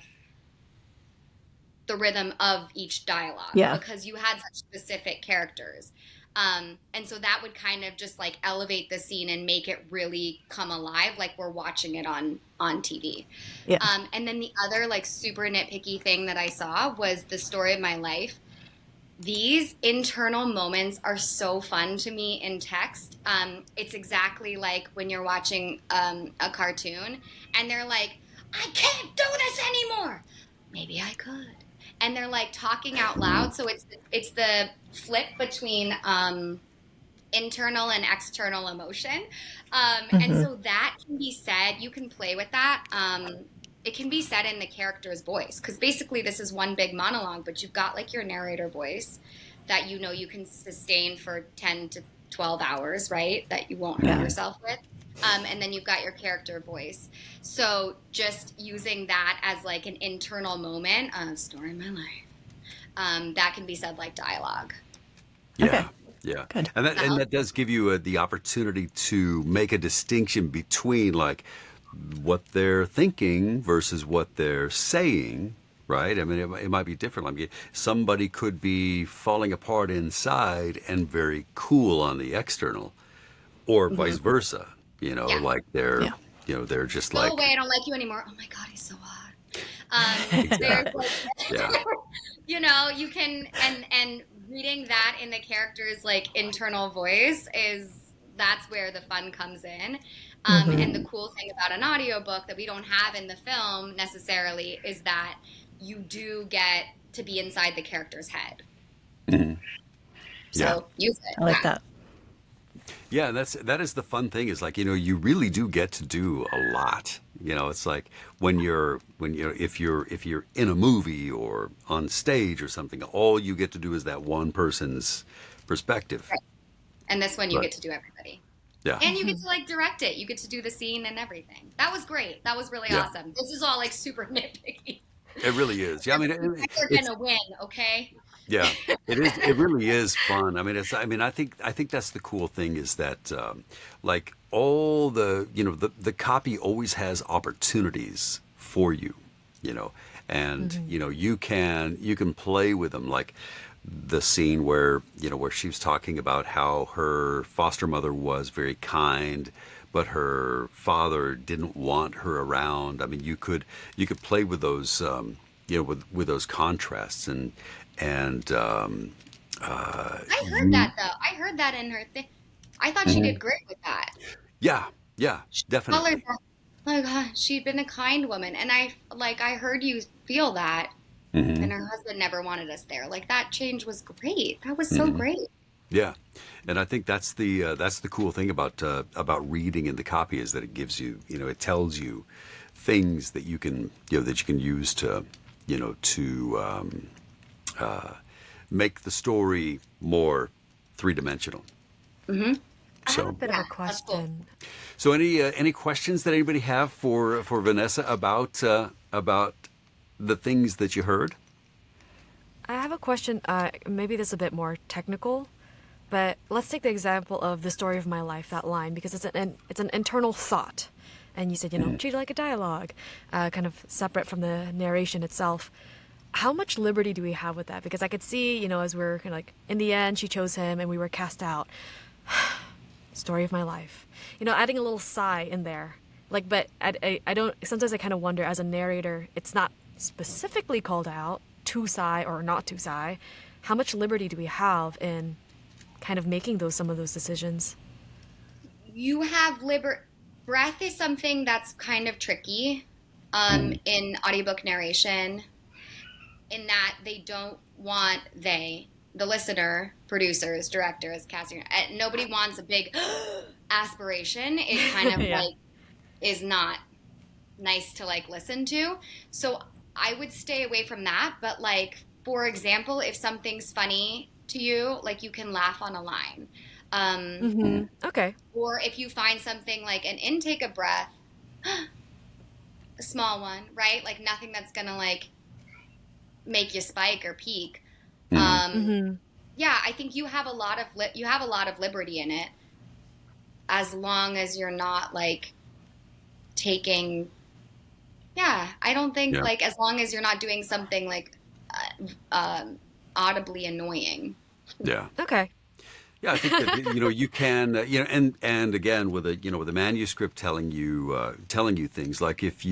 Speaker 6: the rhythm of each dialogue.
Speaker 4: Yeah.
Speaker 6: Because you had such specific characters. And so that would kind of just like elevate the scene and make it really come alive, like we're watching it on TV.
Speaker 4: Yeah.
Speaker 6: And then the other like super nitpicky thing that I saw was the story of my life. These internal moments are so fun to me in text. It's exactly like when you're watching a cartoon and they're like, I can't do this anymore. Maybe I could. And they're like talking out loud. So it's the flip between internal and external emotion. And so that can be said, you can play with that. It can be said in the character's voice, because basically this is one big monologue, but you've got like your narrator voice that you can sustain for 10 to 12 hours, right? That you won't hurt yourself with. And then you've got your character voice. So just using that as like an internal moment of story of my life, that can be said like dialogue.
Speaker 1: Yeah.
Speaker 4: Okay.
Speaker 1: Yeah.
Speaker 4: Good.
Speaker 1: And that does give you the opportunity to make a distinction between like what they're thinking versus what they're saying, right? I mean, it might be different. I mean, somebody could be falling apart inside and very cool on the external, or vice versa. You know,
Speaker 6: Yeah.
Speaker 1: like they're,
Speaker 4: Yeah.
Speaker 1: you know, they're just
Speaker 6: Go
Speaker 1: like,
Speaker 6: away, I don't like you anymore. Oh my God, he's so hot. There's
Speaker 1: exactly.
Speaker 6: like,
Speaker 1: Yeah.
Speaker 6: you know, you can, and reading that in the character's like internal voice that's where the fun comes in. And the cool thing about an audiobook that we don't have in the film necessarily is that you do get to be inside the character's head.
Speaker 1: Yeah.
Speaker 6: So use it.
Speaker 4: I like that.
Speaker 1: Yeah, that is the fun thing is like, you know, you really do get to do a lot. You know, it's like when you're if you're in a movie or on stage or something, all you get to do is that one person's perspective.
Speaker 6: Right. And this one you
Speaker 1: Right.
Speaker 6: get to do everybody.
Speaker 1: Yeah.
Speaker 6: And you get to like direct it. You get to do the scene and everything. That was great. That was really
Speaker 1: Yeah.
Speaker 6: awesome. This is all like super nitpicky.
Speaker 1: It really is. Yeah, I mean,
Speaker 6: They're
Speaker 1: it's
Speaker 6: gonna win, okay?
Speaker 1: yeah, it is. It really is fun. I mean, I think that's the cool thing is that like all the you know the copy always has opportunities for you, you know, and you know you can play with them like the scene where you know where she was talking about how her foster mother was very kind, but her father didn't want her around. I mean, you could play with those you know with those contrasts and
Speaker 6: I heard that though. I heard that in her thing. I thought she did great with that.
Speaker 1: yeah, definitely.
Speaker 6: Colored that. Like she'd been a kind woman, and I heard you feel that. And her husband never wanted us there. Like that change was great. That was so great.
Speaker 1: Yeah, and I think that's the cool thing about reading in the copy is that it gives you it tells you things that you can use to make the story more three-dimensional.
Speaker 2: I have a
Speaker 1: So
Speaker 2: bit of a
Speaker 6: that's cool.
Speaker 2: question.
Speaker 1: so any questions that anybody have for Vanessa about the things that you heard?
Speaker 2: I have a question. Maybe this is a bit more technical, but let's take the example of the story of my life. That line, because it's an internal thought, and you said treat it like a dialogue, kind of separate from the narration itself. How much liberty do we have with that? Because I could see, as we're kind of like in the end, she chose him, and we were cast out. Story of my life. Adding a little sigh in there. Like, but I don't. Sometimes I kind of wonder, as a narrator, it's not specifically called out to sigh or not to sigh. How much liberty do we have in kind of making some of those decisions?
Speaker 6: You have breath is something that's kind of tricky in audiobook narration, in that they don't want the listener, producers, directors, casting, nobody wants a big aspiration. It kind of like is not nice to like listen to. So I would stay away from that. But like, for example, if something's funny to you, like you can laugh on a line.
Speaker 2: Okay.
Speaker 6: Or if you find something like an intake of breath, a small one, right? Like nothing that's gonna like make you spike or peak. Yeah, I think you have a lot of liberty in it, as long as you're not like taking. Yeah, I don't think like as long as you're not doing something like audibly annoying.
Speaker 1: Yeah.
Speaker 2: Okay.
Speaker 1: Yeah, I think that you can and again with a manuscript telling you things like if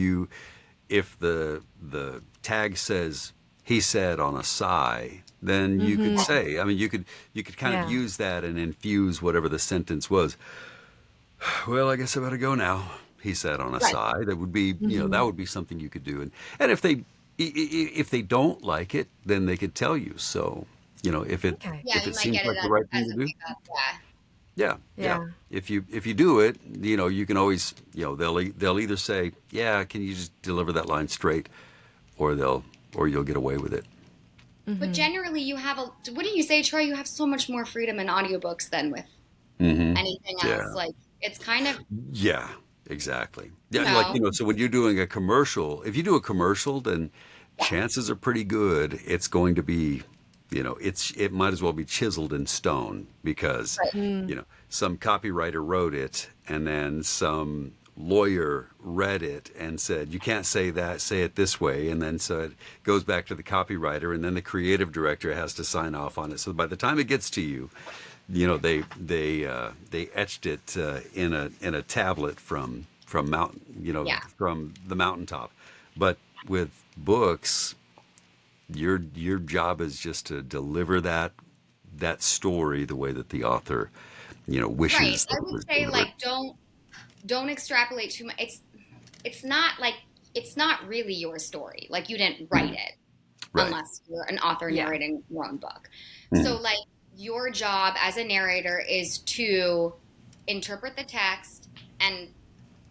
Speaker 1: the tag says he said on a sigh, then you could say, I mean, you could kind of use that and infuse whatever the sentence was. Well, I guess I better go now. He said on a sigh. That would be that would be something you could do, and if they don't like it, then they could tell you. So if it
Speaker 2: Okay.
Speaker 6: Yeah,
Speaker 1: if
Speaker 6: you
Speaker 1: it
Speaker 6: might
Speaker 1: seems
Speaker 6: get
Speaker 1: like
Speaker 6: it
Speaker 1: the right
Speaker 6: as
Speaker 1: thing
Speaker 6: a
Speaker 1: to do,
Speaker 6: pickup.
Speaker 1: yeah.
Speaker 2: Yeah.
Speaker 1: If you do it, you can always they'll either say, yeah, can you just deliver that line straight, or you'll get away with it.
Speaker 6: But generally, you have what do you say, Troy? You have so much more freedom in audiobooks than with anything else.
Speaker 1: Yeah.
Speaker 6: Like It's kind of,
Speaker 1: Yeah, exactly.
Speaker 6: you
Speaker 1: Yeah, like,
Speaker 6: know,
Speaker 1: so when you're doing a commercial, if you do a commercial, then chances are pretty good it's going to be, it might as well be chiseled in stone because,
Speaker 6: right.
Speaker 1: some copywriter wrote it and then some lawyer read it and said, you can't say that, say it this way. And then so it goes back to the copywriter and then the creative director has to sign off on it. So by the time it gets to you, they etched it in a tablet from mountain
Speaker 6: Yeah.
Speaker 1: from the mountaintop. But with books, your job is just to deliver that story the way that the author
Speaker 6: Right.
Speaker 1: wishes that
Speaker 6: I
Speaker 1: it
Speaker 6: would
Speaker 1: was
Speaker 6: say
Speaker 1: delivered.
Speaker 6: like don't extrapolate too much. It's not like it's not really your story. Like you didn't write it
Speaker 1: Right.
Speaker 6: unless you're an author
Speaker 2: Yeah.
Speaker 6: narrating your own book. So
Speaker 1: Mhm.
Speaker 6: like your job as a narrator is to interpret the text and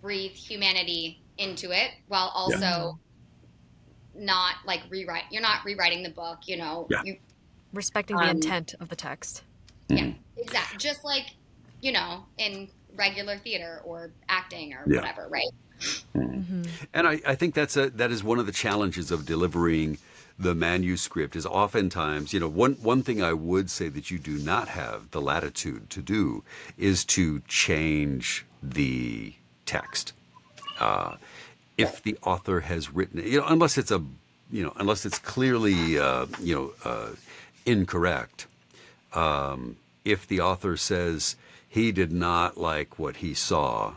Speaker 6: breathe humanity into it while
Speaker 1: Yeah.
Speaker 6: also not like rewrite. You're not rewriting the book,
Speaker 1: Yeah.
Speaker 6: you
Speaker 2: Respecting the
Speaker 6: um
Speaker 2: intent of the text.
Speaker 6: yeah,
Speaker 1: Mhm.
Speaker 6: exactly. Just like, in regular theater or acting or
Speaker 1: Yeah.
Speaker 6: whatever, right?
Speaker 1: Mhm. And I think that is one of the challenges of delivering the manuscript is oftentimes, one thing I would say that you do not have the latitude to do is to change the text.
Speaker 6: Right.
Speaker 1: If the author has written it, unless it's clearly, incorrect. If the author says he did not like what he saw,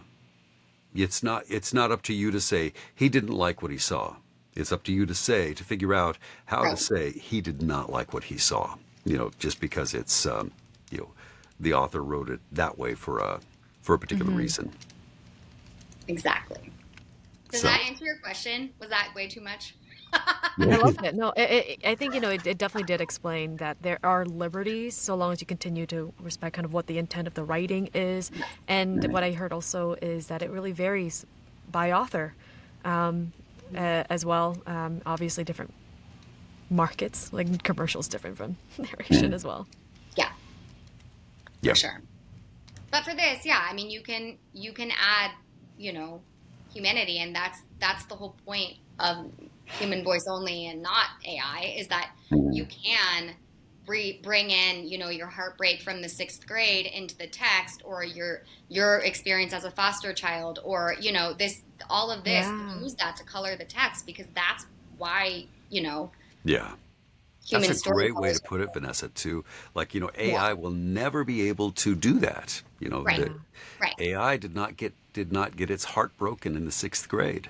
Speaker 1: it's not up to you to say he didn't like what he saw. It's up to you to figure out how to
Speaker 6: Right.
Speaker 1: say he did not like what he saw. Just because it's the author wrote it that way for a particular reason.
Speaker 6: Exactly. Does
Speaker 1: So
Speaker 6: that answer your question? Was that way too much?
Speaker 2: I loved it. No, I think, it definitely did explain that there are liberties so long as you continue to respect kind of what the intent of the writing is. And what I heard also is that it really varies by author as well. Obviously, different markets, like commercials, different from narration as well.
Speaker 6: Yeah,
Speaker 1: yeah,
Speaker 6: for sure. But for this, yeah, I mean, you can add, humanity, and that's the whole point of human voice only and not AI is that you can bring in, your heartbreak from the 6th grade into the text, or your experience as a foster child, or this all of this.
Speaker 2: Yeah.
Speaker 6: Use that to color the text because that's why
Speaker 1: yeah. That's
Speaker 6: human
Speaker 1: a great way to
Speaker 6: storytellers.
Speaker 1: put it, Vanessa, too. Like,
Speaker 6: Yeah.
Speaker 1: AI will never be able to do that.
Speaker 6: Right.
Speaker 1: The
Speaker 2: Yeah.
Speaker 6: Right.
Speaker 1: AI did not get its heart broken in the 6th grade.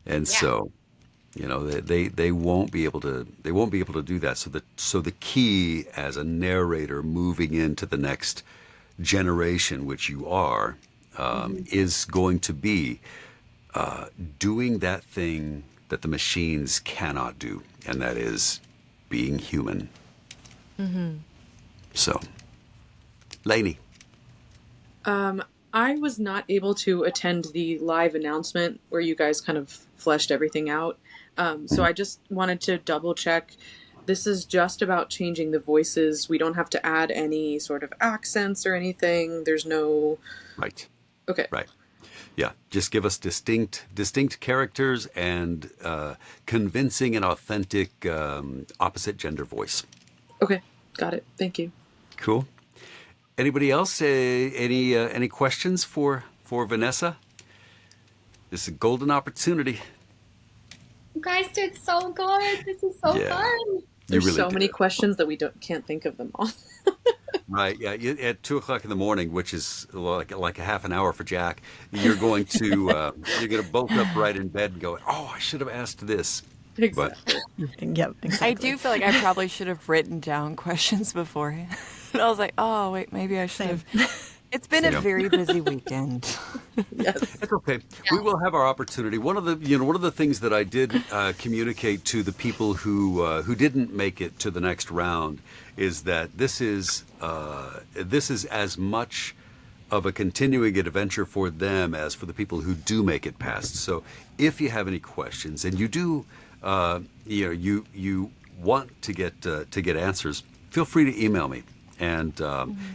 Speaker 1: And
Speaker 6: Yeah.
Speaker 1: so, they won't be able to do that. So the key as a narrator moving into the next generation, which you are, is going to be doing that thing that the machines cannot do, and that is being human. So, Lainey.
Speaker 3: I was not able to attend the live announcement where you guys kind of fleshed everything out. So I just wanted to double check. This is just about changing the voices. We don't have to add any sort of accents or anything. There's no.
Speaker 1: Right.
Speaker 3: Okay.
Speaker 1: Right. Yeah. Just give us distinct characters and convincing and authentic opposite gender voice.
Speaker 3: Okay. Got it. Thank you.
Speaker 1: Cool. Anybody else? Any questions for Vanessa? This is a golden opportunity.
Speaker 6: You guys did so good. This is so
Speaker 1: Yeah.
Speaker 6: fun.
Speaker 1: You
Speaker 3: There's
Speaker 1: really
Speaker 3: so many
Speaker 1: did.
Speaker 3: questions that we can't think of them all.
Speaker 1: Right. Yeah. At 2 o'clock in the morning, which is like a half an hour for Jack, you're gonna bulk up right in bed and go, "Oh, I should have asked this." But
Speaker 3: Exactly.
Speaker 4: Yep, exactly.
Speaker 5: I do feel like I probably should have written down questions beforehand. And I was like, oh, wait, maybe I should have. It's been a
Speaker 1: Yeah.
Speaker 5: very busy weekend.
Speaker 3: Yes.
Speaker 1: it's okay. We will have our opportunity. One of the things that I did communicate to the people who didn't make it to the next round is that this is as much of a continuing adventure for them as for the people who do make it past. So if you have any questions and you do, you want to get answers, feel free to email me. And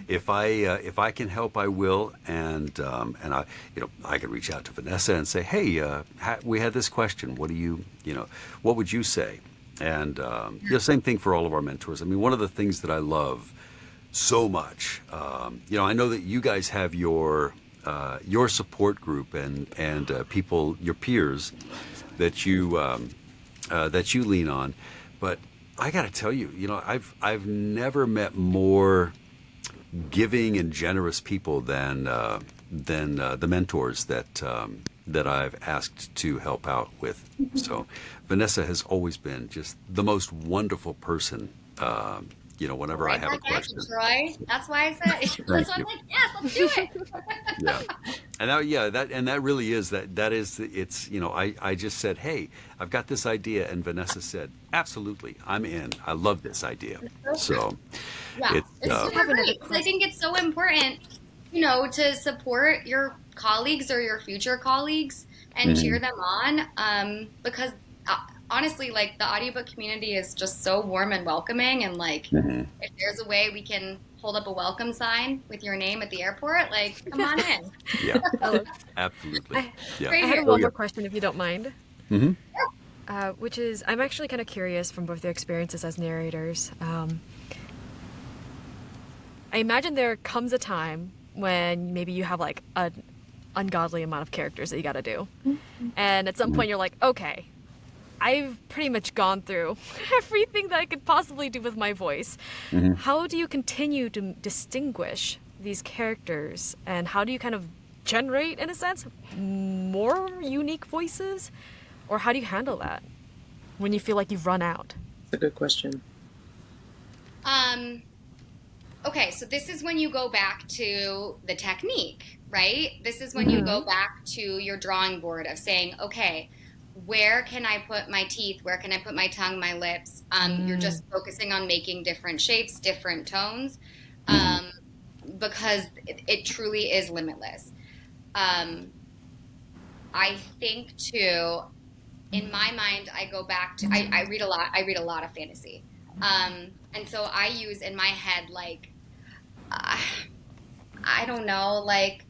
Speaker 1: if I can help, I will. And I I can reach out to Vanessa and say, hey, we had this question. What do what would you say? And same thing for all of our mentors. I mean, one of the things that I love so much, I know that you guys have your support group and people, your peers, that you lean on, but I got to tell you, I've never met more giving and generous people than the mentors that I've asked to help out with. So Vanessa has always been just the most wonderful person. Whenever I have a question.
Speaker 6: Troy. That's why I said. That's why I'm like, yes, let's do it.
Speaker 1: That really is it's I just said, hey, I've got this idea, and Vanessa said, absolutely, I'm in. I love this idea. So
Speaker 6: it's super great. I think it's so important, to support your colleagues or your future colleagues and cheer them on, because honestly, like, the audiobook community is just so warm and welcoming, and like, if there's a way we can hold up a welcome sign with your name at the airport, like, come on in.
Speaker 1: Yeah, absolutely.
Speaker 2: I had one more question, if you don't mind. Which is, I'm actually kind of curious from both your experiences as narrators. I imagine there comes a time when maybe you have like an ungodly amount of characters that you got to do, and at some point you're like, okay, I've pretty much gone through everything that I could possibly do with my voice. How do you continue to distinguish these characters, and how do you kind of generate, in a sense, more unique voices? Or how do you handle that when you feel like you've run out?
Speaker 3: That's a good question.
Speaker 6: Okay, so this is when you go back to the technique, right? This is when you go back to your drawing board of saying, okay, where can I put my teeth? Where can I put my tongue, my lips? You're just focusing on making different shapes, different tones, because it truly is limitless. I think too, in my mind, I go back to, I read a lot. I read a lot of fantasy. And so I use in my head, like, I don't know, like,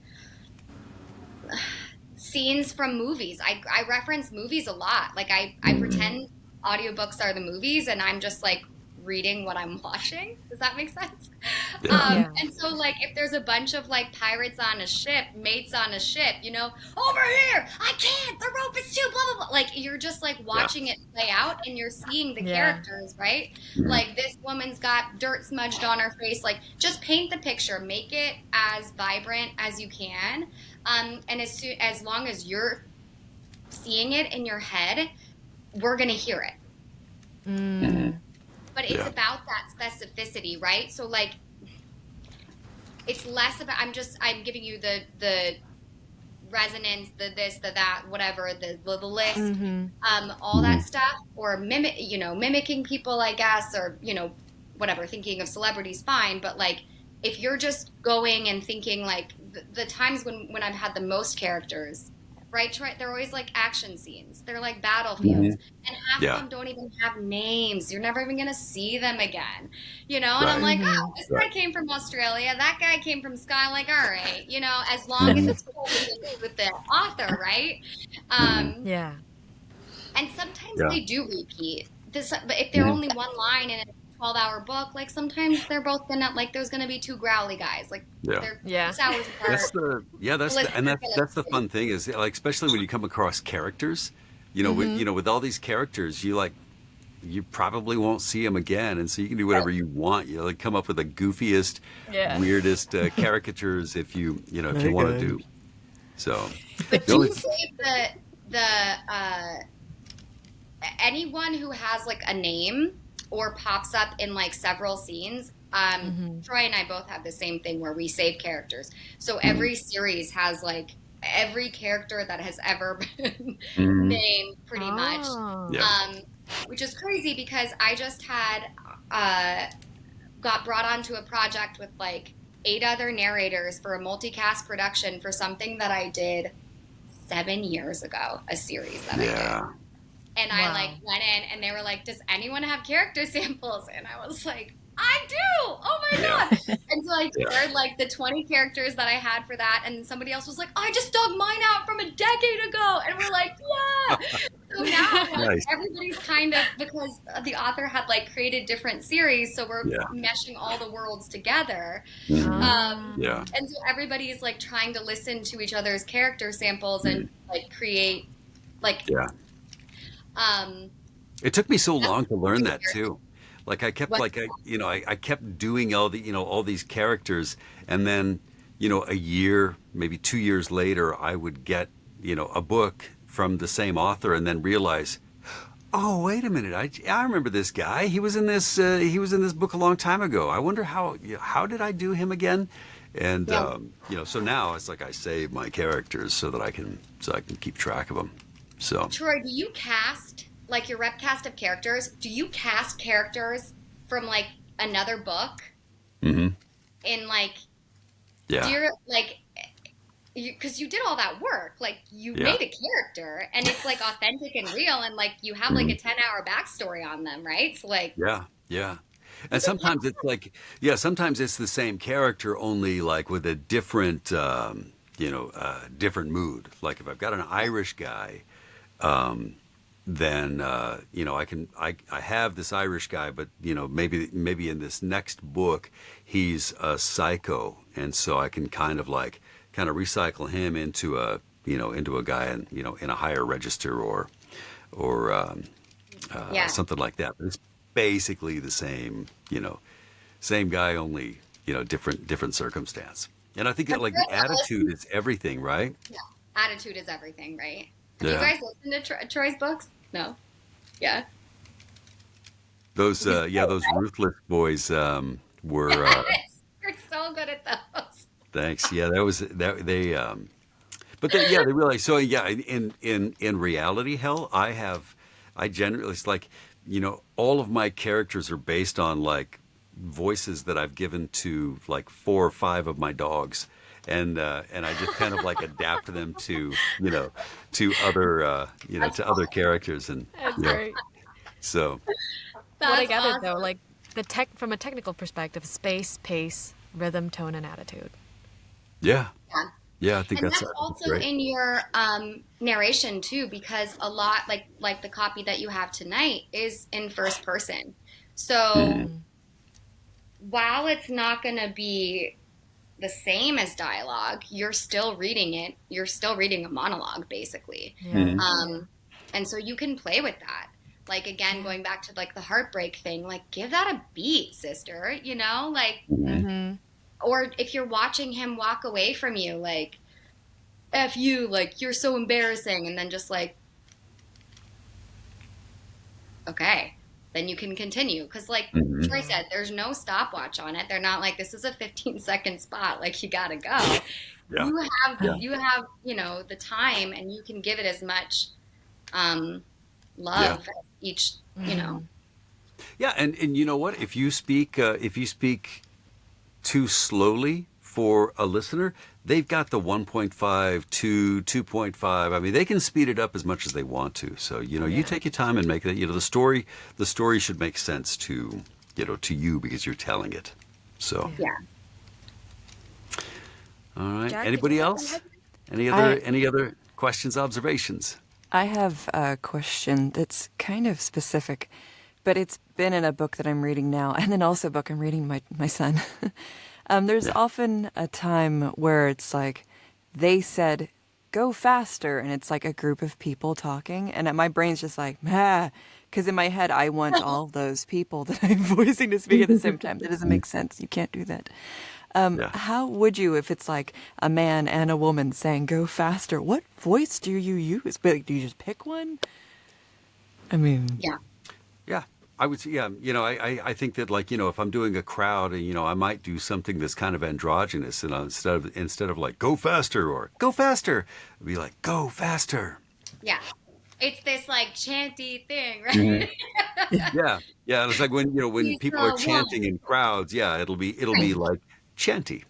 Speaker 6: scenes from movies. I reference movies a lot. Like, I pretend audiobooks are the movies, and I'm just like reading what I'm watching. Does that make sense? And so, like, if there's a bunch of like pirates on a ship, mates on a ship, over here, I can't, the rope is too, blah, blah, blah. Like, you're just like watching it play out, and you're seeing the characters, right? Like, this woman's got dirt smudged on her face. Like, just paint the picture, make it as vibrant as you can. And as long as you're seeing it in your head, we're going to hear it. But it's about that specificity, right? So, like, it's less about, I'm giving you the resonance, the this, the that, whatever, the list, all that stuff, or mimicking people, I guess, or, whatever, thinking of celebrities, fine. But, like, if you're just going and thinking, like, the times when I've had the most characters, right, they're always like action scenes. They're like battlefields. And half of them don't even have names. You're never even going to see them again. And I'm like, oh, this guy came from Australia. That guy came from Sky. Like, all right, as long as it's with the author, right? And sometimes they do repeat. But if they're only one line in a 12-hour book, like, sometimes they're both there's gonna be two growly guys, like, they're 6 hours apart.
Speaker 1: That's the fun thing is, like, especially when you come across characters, with all these characters, you probably won't see them again, and so you can do whatever you want. You like come up with the goofiest, weirdest caricatures if you want to do. So,
Speaker 6: but do you say anyone who has like a name or pops up in like several scenes, Troy and I both have the same thing where we save characters. So every series has like every character that has ever been named pretty much, which is crazy because I just had got brought onto a project with like 8 other narrators for a multicast production for something that I did 7 years ago, a series that I did. And I like went in and they were like, does anyone have character samples? And I was like, I do. Oh my
Speaker 1: Yeah.
Speaker 6: God. And so I
Speaker 1: Yeah.
Speaker 6: shared like the 20 characters that I had for that. And somebody else was like, I just dug mine out from a decade ago. And we're like, yeah. So now like
Speaker 1: Nice.
Speaker 6: everybody's kind of, because the author had like created different series. So we're
Speaker 1: Yeah.
Speaker 6: meshing all the worlds together.
Speaker 1: Mhm. Yeah.
Speaker 6: And so everybody's like trying to listen to each other's character samples and like create like,
Speaker 1: Yeah.
Speaker 6: um,
Speaker 1: It took me so
Speaker 6: that's
Speaker 1: long to learn that
Speaker 6: weird.
Speaker 1: too. Like I kept
Speaker 6: What?
Speaker 1: like I kept doing all these characters, and then a year, maybe 2 years later, I would get a book from the same author, and then realize, oh, wait a minute, I remember this guy. He was in this book a long time ago. I wonder how did I do him again? And
Speaker 6: Yeah.
Speaker 1: so now it's like I save my characters so that I can keep track of them. So
Speaker 6: Troy, do you cast like your rep cast of characters? Do you cast characters from like another book
Speaker 1: mhm.
Speaker 6: in like
Speaker 1: Yeah.
Speaker 6: do you like because you did all that work, like you
Speaker 1: Yeah.
Speaker 6: made a character and it's like authentic and real and like you have like
Speaker 1: Mhm.
Speaker 6: a 10-hour backstory on them, right? So like
Speaker 1: Yeah, yeah. And
Speaker 6: it's a
Speaker 1: sometimes it's like, yeah, sometimes it's the same character, only like with a different, different mood. Like if I've got an Irish guy, then I have this Irish guy, but maybe in this next book he's a psycho, and so I can kind of recycle him into a guy in a higher register or
Speaker 6: yeah.
Speaker 1: something like that. But it's basically the same guy, only different circumstance. And I think that
Speaker 6: Have
Speaker 1: like
Speaker 6: you
Speaker 1: the
Speaker 6: guys
Speaker 1: attitude
Speaker 6: listened?
Speaker 1: is everything, right?
Speaker 6: Yeah. Attitude is everything, right? Have you
Speaker 1: Yeah.
Speaker 6: guys listened to Troy's books? No. Yeah.
Speaker 1: Those
Speaker 6: He's
Speaker 1: those ruthless boys were
Speaker 6: You're so good at those.
Speaker 1: thanks. Yeah, that was that they but they realize, so yeah, in reality, hell, I generally, it's like, all of my characters are based on like voices that I've given to like 4 or 5 of my dogs, and I just kind of like adapt them
Speaker 6: That's
Speaker 1: to other characters, and
Speaker 2: That's
Speaker 1: yeah,
Speaker 2: great.
Speaker 1: so
Speaker 2: What I
Speaker 6: That's
Speaker 2: gathered though,
Speaker 6: awesome.
Speaker 2: like from a technical perspective, space, pace, rhythm, tone, and attitude.
Speaker 1: yeah,
Speaker 6: Yeah.
Speaker 1: yeah, I think
Speaker 6: And
Speaker 1: that's
Speaker 6: that's also
Speaker 1: great.
Speaker 6: in your narration too, because a lot like the copy that you have tonight is in first person. So
Speaker 1: Mhm.
Speaker 6: while it's not going to be the same as dialogue, you're still reading it. You're still reading a monologue, basically.
Speaker 2: Yeah.
Speaker 1: Mhm.
Speaker 6: And so you can play with that. Like again, going back to like the heartbreak thing, like give that a beat, sister. Like,
Speaker 1: Mhm.
Speaker 2: Mm-hmm.
Speaker 6: or if you're watching him walk away from you, like F you, like you're so embarrassing, and then just like, okay, then you can continue. Because like
Speaker 1: Mhm.
Speaker 6: Troy said, there's no stopwatch on it. They're not like this is a 15-second spot, like you gotta go.
Speaker 1: Yeah,
Speaker 6: You have
Speaker 1: yeah,
Speaker 6: you have, the time and you can give it as much
Speaker 1: yeah.
Speaker 6: love as each,
Speaker 1: Yeah, and you know what? If you speak too slowly for a listener, they've got the 1.5 to 2.5. I mean, they can speed it up as much as they want to. So, you take your time and make it, the story should make sense to you because you're telling it. So,
Speaker 6: yeah.
Speaker 1: all right.
Speaker 2: Jack, did
Speaker 1: Anybody
Speaker 2: you have
Speaker 1: else?
Speaker 2: something?
Speaker 1: Any other questions, observations?
Speaker 5: I have a question that's kind of specific, but it's been in a book that I'm reading now, and then also a book I'm reading my son. There's
Speaker 1: Yeah.
Speaker 5: often a time where it's like they said, go faster, and it's like a group of people talking, and my brain's just like, ah, because in my head I want all those people that I'm voicing to speak at the same time. That doesn't make sense. You can't do that.
Speaker 1: Yeah.
Speaker 5: How would you, if it's like a man and a woman saying go faster, what voice do you use? Like, do you just pick one? I mean,
Speaker 6: Yeah.
Speaker 1: Yeah, I would say, yeah, I think that, like, if I'm doing a crowd, and I might do something that's kind of androgynous, and instead of like go faster or go faster, it'd be like go faster.
Speaker 6: Yeah. It's this like chanty thing,
Speaker 1: Mhm.
Speaker 6: right?
Speaker 1: Yeah, yeah. It's like when
Speaker 6: He's
Speaker 1: people are
Speaker 6: a woman.
Speaker 1: chanting in crowds. Yeah, it'll be
Speaker 6: Right.
Speaker 1: like chanty.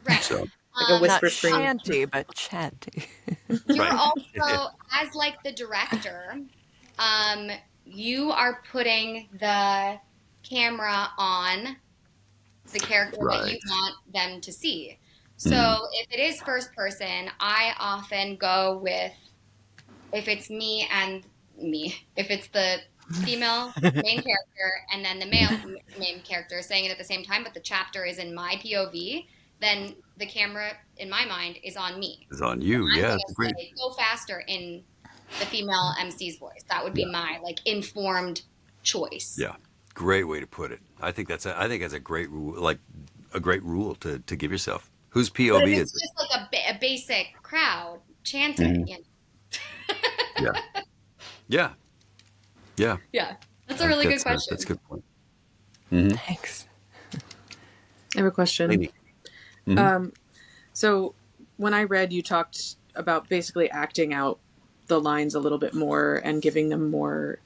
Speaker 6: Right.
Speaker 1: So
Speaker 3: Like a
Speaker 6: Um,
Speaker 5: not
Speaker 3: whisper scream.
Speaker 5: shanty, but chatty.
Speaker 6: you're
Speaker 1: right.
Speaker 6: also, as like the director, you are putting the camera on the character that you
Speaker 1: Right.
Speaker 6: want them to see. So if it is first person, I often go with, if it's me and me, if it's the female main character and then the male main character saying it at the same time, but the chapter is in my POV, then the camera in my mind is on me.
Speaker 1: It's on
Speaker 6: So
Speaker 1: you.
Speaker 6: I'm
Speaker 1: Yeah,
Speaker 6: going
Speaker 1: it's
Speaker 6: to
Speaker 1: great.
Speaker 6: say, go faster in the female MC's voice. That would be
Speaker 1: Yeah.
Speaker 6: my like informed choice.
Speaker 1: Yeah. Great way to put it. I think that's a great rule, like a great rule to give yourself. Whose
Speaker 6: But if
Speaker 1: POV is
Speaker 6: it's
Speaker 1: it?
Speaker 6: just like a basic crowd, chant it.
Speaker 1: Hmm. Yeah. Yeah. Yeah.
Speaker 6: Yeah, that's a really good question.
Speaker 1: That's a good point.
Speaker 5: Thanks.
Speaker 3: I have a question.
Speaker 1: Lainey. Hmm.
Speaker 3: So when I read, you talked about basically acting out the lines a little bit more and giving them more,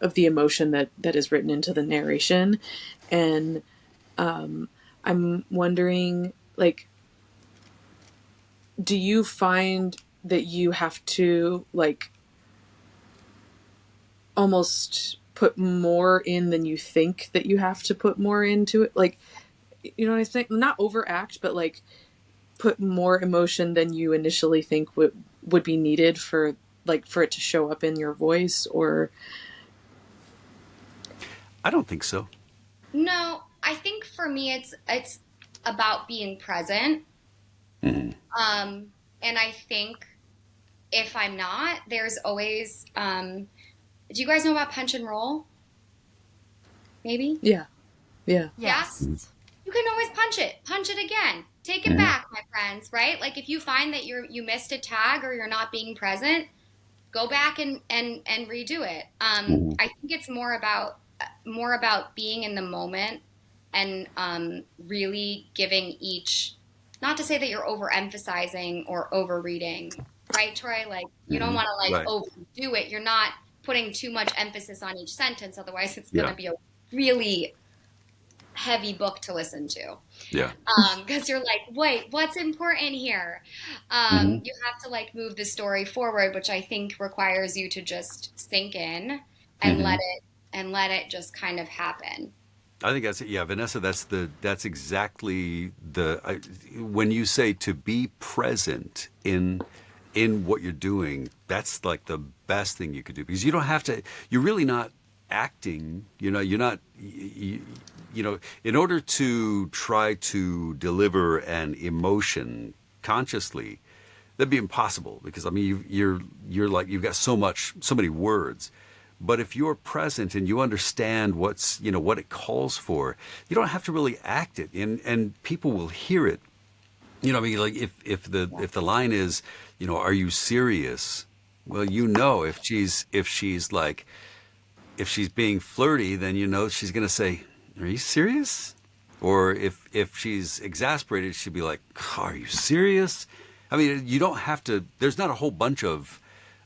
Speaker 3: of the emotion that is written into the narration. And I'm wondering, like, do you find that you have to, like, almost put more in than you think that you have to put more into it? Like, you know what I think? Not overact, but like put more emotion than you initially think would be needed for it to show up in your voice, or
Speaker 1: I don't think so.
Speaker 6: No, I think for me it's about being present. And I think if I'm not, there's always do you guys know about punch and roll? Maybe?
Speaker 3: yeah.
Speaker 2: Yes.
Speaker 6: You can always punch it again. Take it back, my friends, right? Like if you find that you missed a tag or you're not being present, go back and redo it. I think it's more about being in the moment and really giving each, not to say that you're overemphasizing or overreading, right, Troy? Like you don't want to like
Speaker 1: Right.
Speaker 6: overdo it. You're not putting too much emphasis on each sentence, otherwise it's going to
Speaker 1: Yeah.
Speaker 6: be a really heavy book to listen to.
Speaker 1: Yeah.
Speaker 6: Because you're like, wait, what's important here? You have to like move the story forward, which I think requires you to just sink in and let it just kind of happen.
Speaker 1: I think that's it. Yeah, Vanessa, that's exactly when you say to be present in what you're doing, that's like the best thing you could do because you don't have to. You're really not acting. You're not. In order to try to deliver an emotion consciously, that'd be impossible because I mean you're like you've got so many words. But if you're present and you understand what it calls for, you don't have to really act it, and people will hear it. I mean, like if the line is, are you serious? Well, if she's being flirty, then she's gonna say, are you serious? Or if she's exasperated, she'll be like, are you serious? I mean, you don't have to. There's not a whole bunch of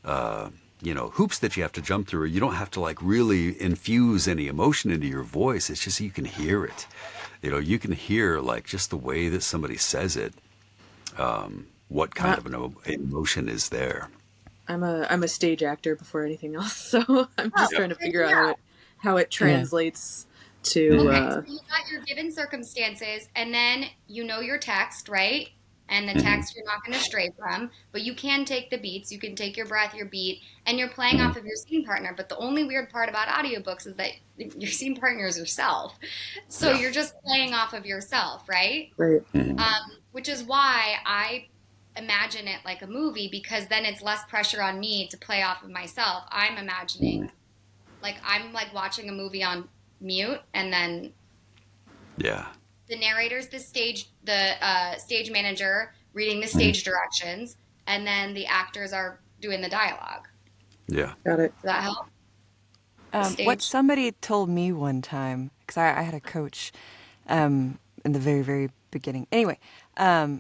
Speaker 1: hoops that you have to jump through. You don't have to like really infuse any emotion into your voice. It's just you can hear it. You can hear like just the way that somebody says it. What kind of an emotion is there?
Speaker 3: I'm a stage actor before anything else, so I'm just trying to figure out how it translates to.
Speaker 6: Okay, so you got your given circumstances, and then you know your text, right? And the text you're not going to stray from, but you can take the beats, you can take your breath, your beat, and you're playing off of your scene partner. But the only weird part about audiobooks is that your scene partner is yourself. So you're just playing off of yourself, right?
Speaker 3: Right.
Speaker 6: Which is why I imagine it like a movie, because then it's less pressure on me to play off of myself. I'm imagining, like I'm like watching a movie on mute, and then the narrator's the stage manager reading the stage directions, and then the actors are doing the dialogue.
Speaker 1: Yeah.
Speaker 3: Got it.
Speaker 6: Does that help?
Speaker 5: What somebody told me one time, because I had a coach in the very, very beginning. Anyway,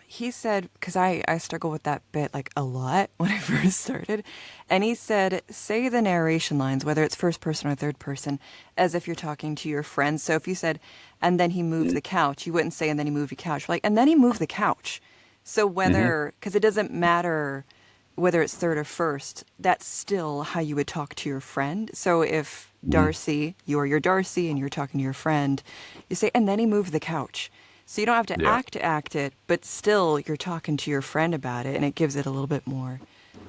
Speaker 5: he said, because I struggle with that bit like a lot when I first started, and he said, say the narration lines, whether it's first person or third person, as if you're talking to your friends. So if you said, and then he moved the couch, you wouldn't say, and then he moved the couch. Like, and then he moved the couch. So whether, because it doesn't matter whether it's third or first, that's still how you would talk to your friend. So if Darcy, you're your Darcy and you're talking to your friend, you say, and then he moved the couch. So you don't have to act it, but still you're talking to your friend about it, and it gives it a little bit more.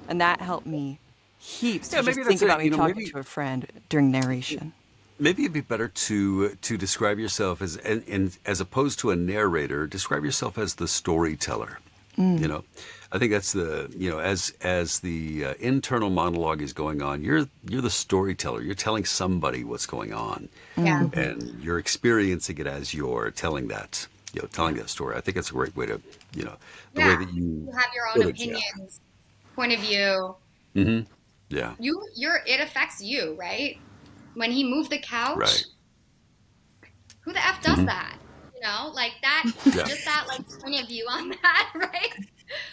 Speaker 5: And that helped me heaps to just think about me talking to a friend during narration.
Speaker 1: Maybe it'd be better to describe yourself as opposed to a narrator, describe yourself as the storyteller. You know, I think that's as the internal monologue is going on, you're the storyteller. You're telling somebody what's going on, and you're experiencing it as you're telling that story. I think that's a great way to, the way that you
Speaker 6: have your own opinions, point of view.
Speaker 1: Mm-hmm. Yeah.
Speaker 6: It affects you, right? When he moved the couch,
Speaker 1: right.
Speaker 6: Who the F does that? Like that, just that like point of view on that, right?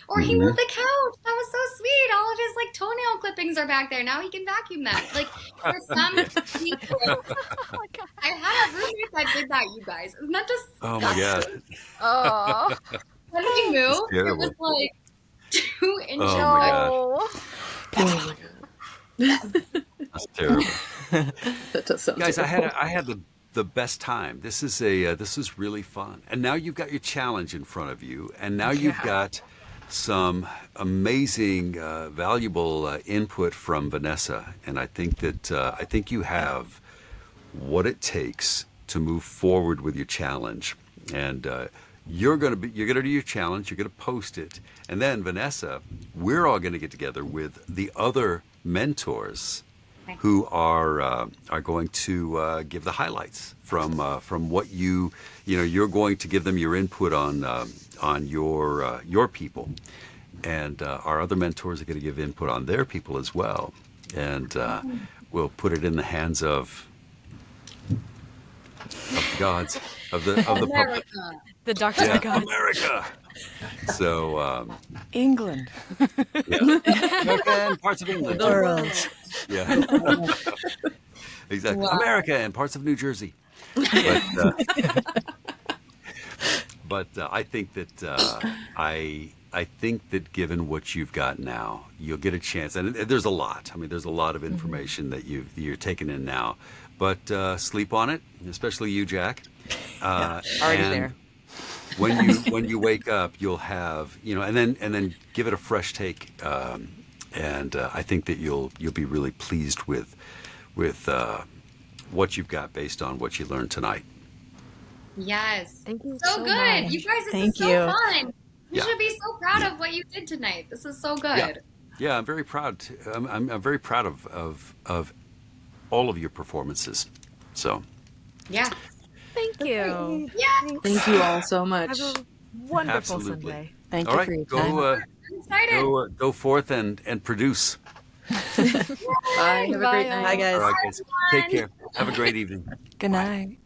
Speaker 6: Or he moved the couch. That was so sweet. All of his like toenail clippings are back there. Now he can vacuum them. Like there's some people. Oh my God. I had a roommate that did that, you guys. Isn't that just
Speaker 1: oh my God.
Speaker 6: Oh. When he moved, it was like 2 inches.
Speaker 1: Oh my God. That's terrible.
Speaker 3: That does sound
Speaker 1: Guys,
Speaker 3: terrible.
Speaker 1: I had the best time. This is really fun. And now you've got your challenge in front of you, and now you've got some amazing, valuable input from Vanessa. And I think that you have what it takes to move forward with your challenge. And you're gonna do your challenge. You're gonna post it, and then Vanessa, we're all gonna get together with the other mentors who are going to give the highlights from what you're going to give them your input on your people, and our other mentors are going to give input on their people as well, and we'll put it in the hands of the gods of the public.
Speaker 2: The Doctor gods.
Speaker 1: America. So
Speaker 5: England.
Speaker 1: America and parts of England.
Speaker 5: The world.
Speaker 1: Yeah. Exactly.
Speaker 3: Wow.
Speaker 1: America and parts of New Jersey. But I think that I think that given what you've got now, you'll get a chance. And there's a lot. I mean, there's a lot of information that you're taking in now. But sleep on it, especially you, Jack.
Speaker 5: Already there.
Speaker 1: When you wake up, you'll have and then give it a fresh take. And I think that you'll be really pleased with what you've got based on what you learned tonight.
Speaker 6: Yes.
Speaker 2: Thank you
Speaker 6: so good.
Speaker 2: much.
Speaker 6: You guys, this is so fun. You should be so proud of what you did tonight. This is so good.
Speaker 1: Yeah, I'm very proud. I'm very proud of all of your performances. So.
Speaker 6: Yeah.
Speaker 2: Thank you.
Speaker 6: Yeah.
Speaker 3: Thank you all so much.
Speaker 2: Have a wonderful
Speaker 1: Absolutely.
Speaker 2: Sunday.
Speaker 5: Thank
Speaker 1: All
Speaker 5: you
Speaker 1: right,
Speaker 5: for your time.
Speaker 6: I'm excited.
Speaker 1: go forth and produce.
Speaker 3: Bye. Have a great night.
Speaker 4: Hi, guys.
Speaker 1: All right, guys. Take care. Have a great evening.
Speaker 5: Good night.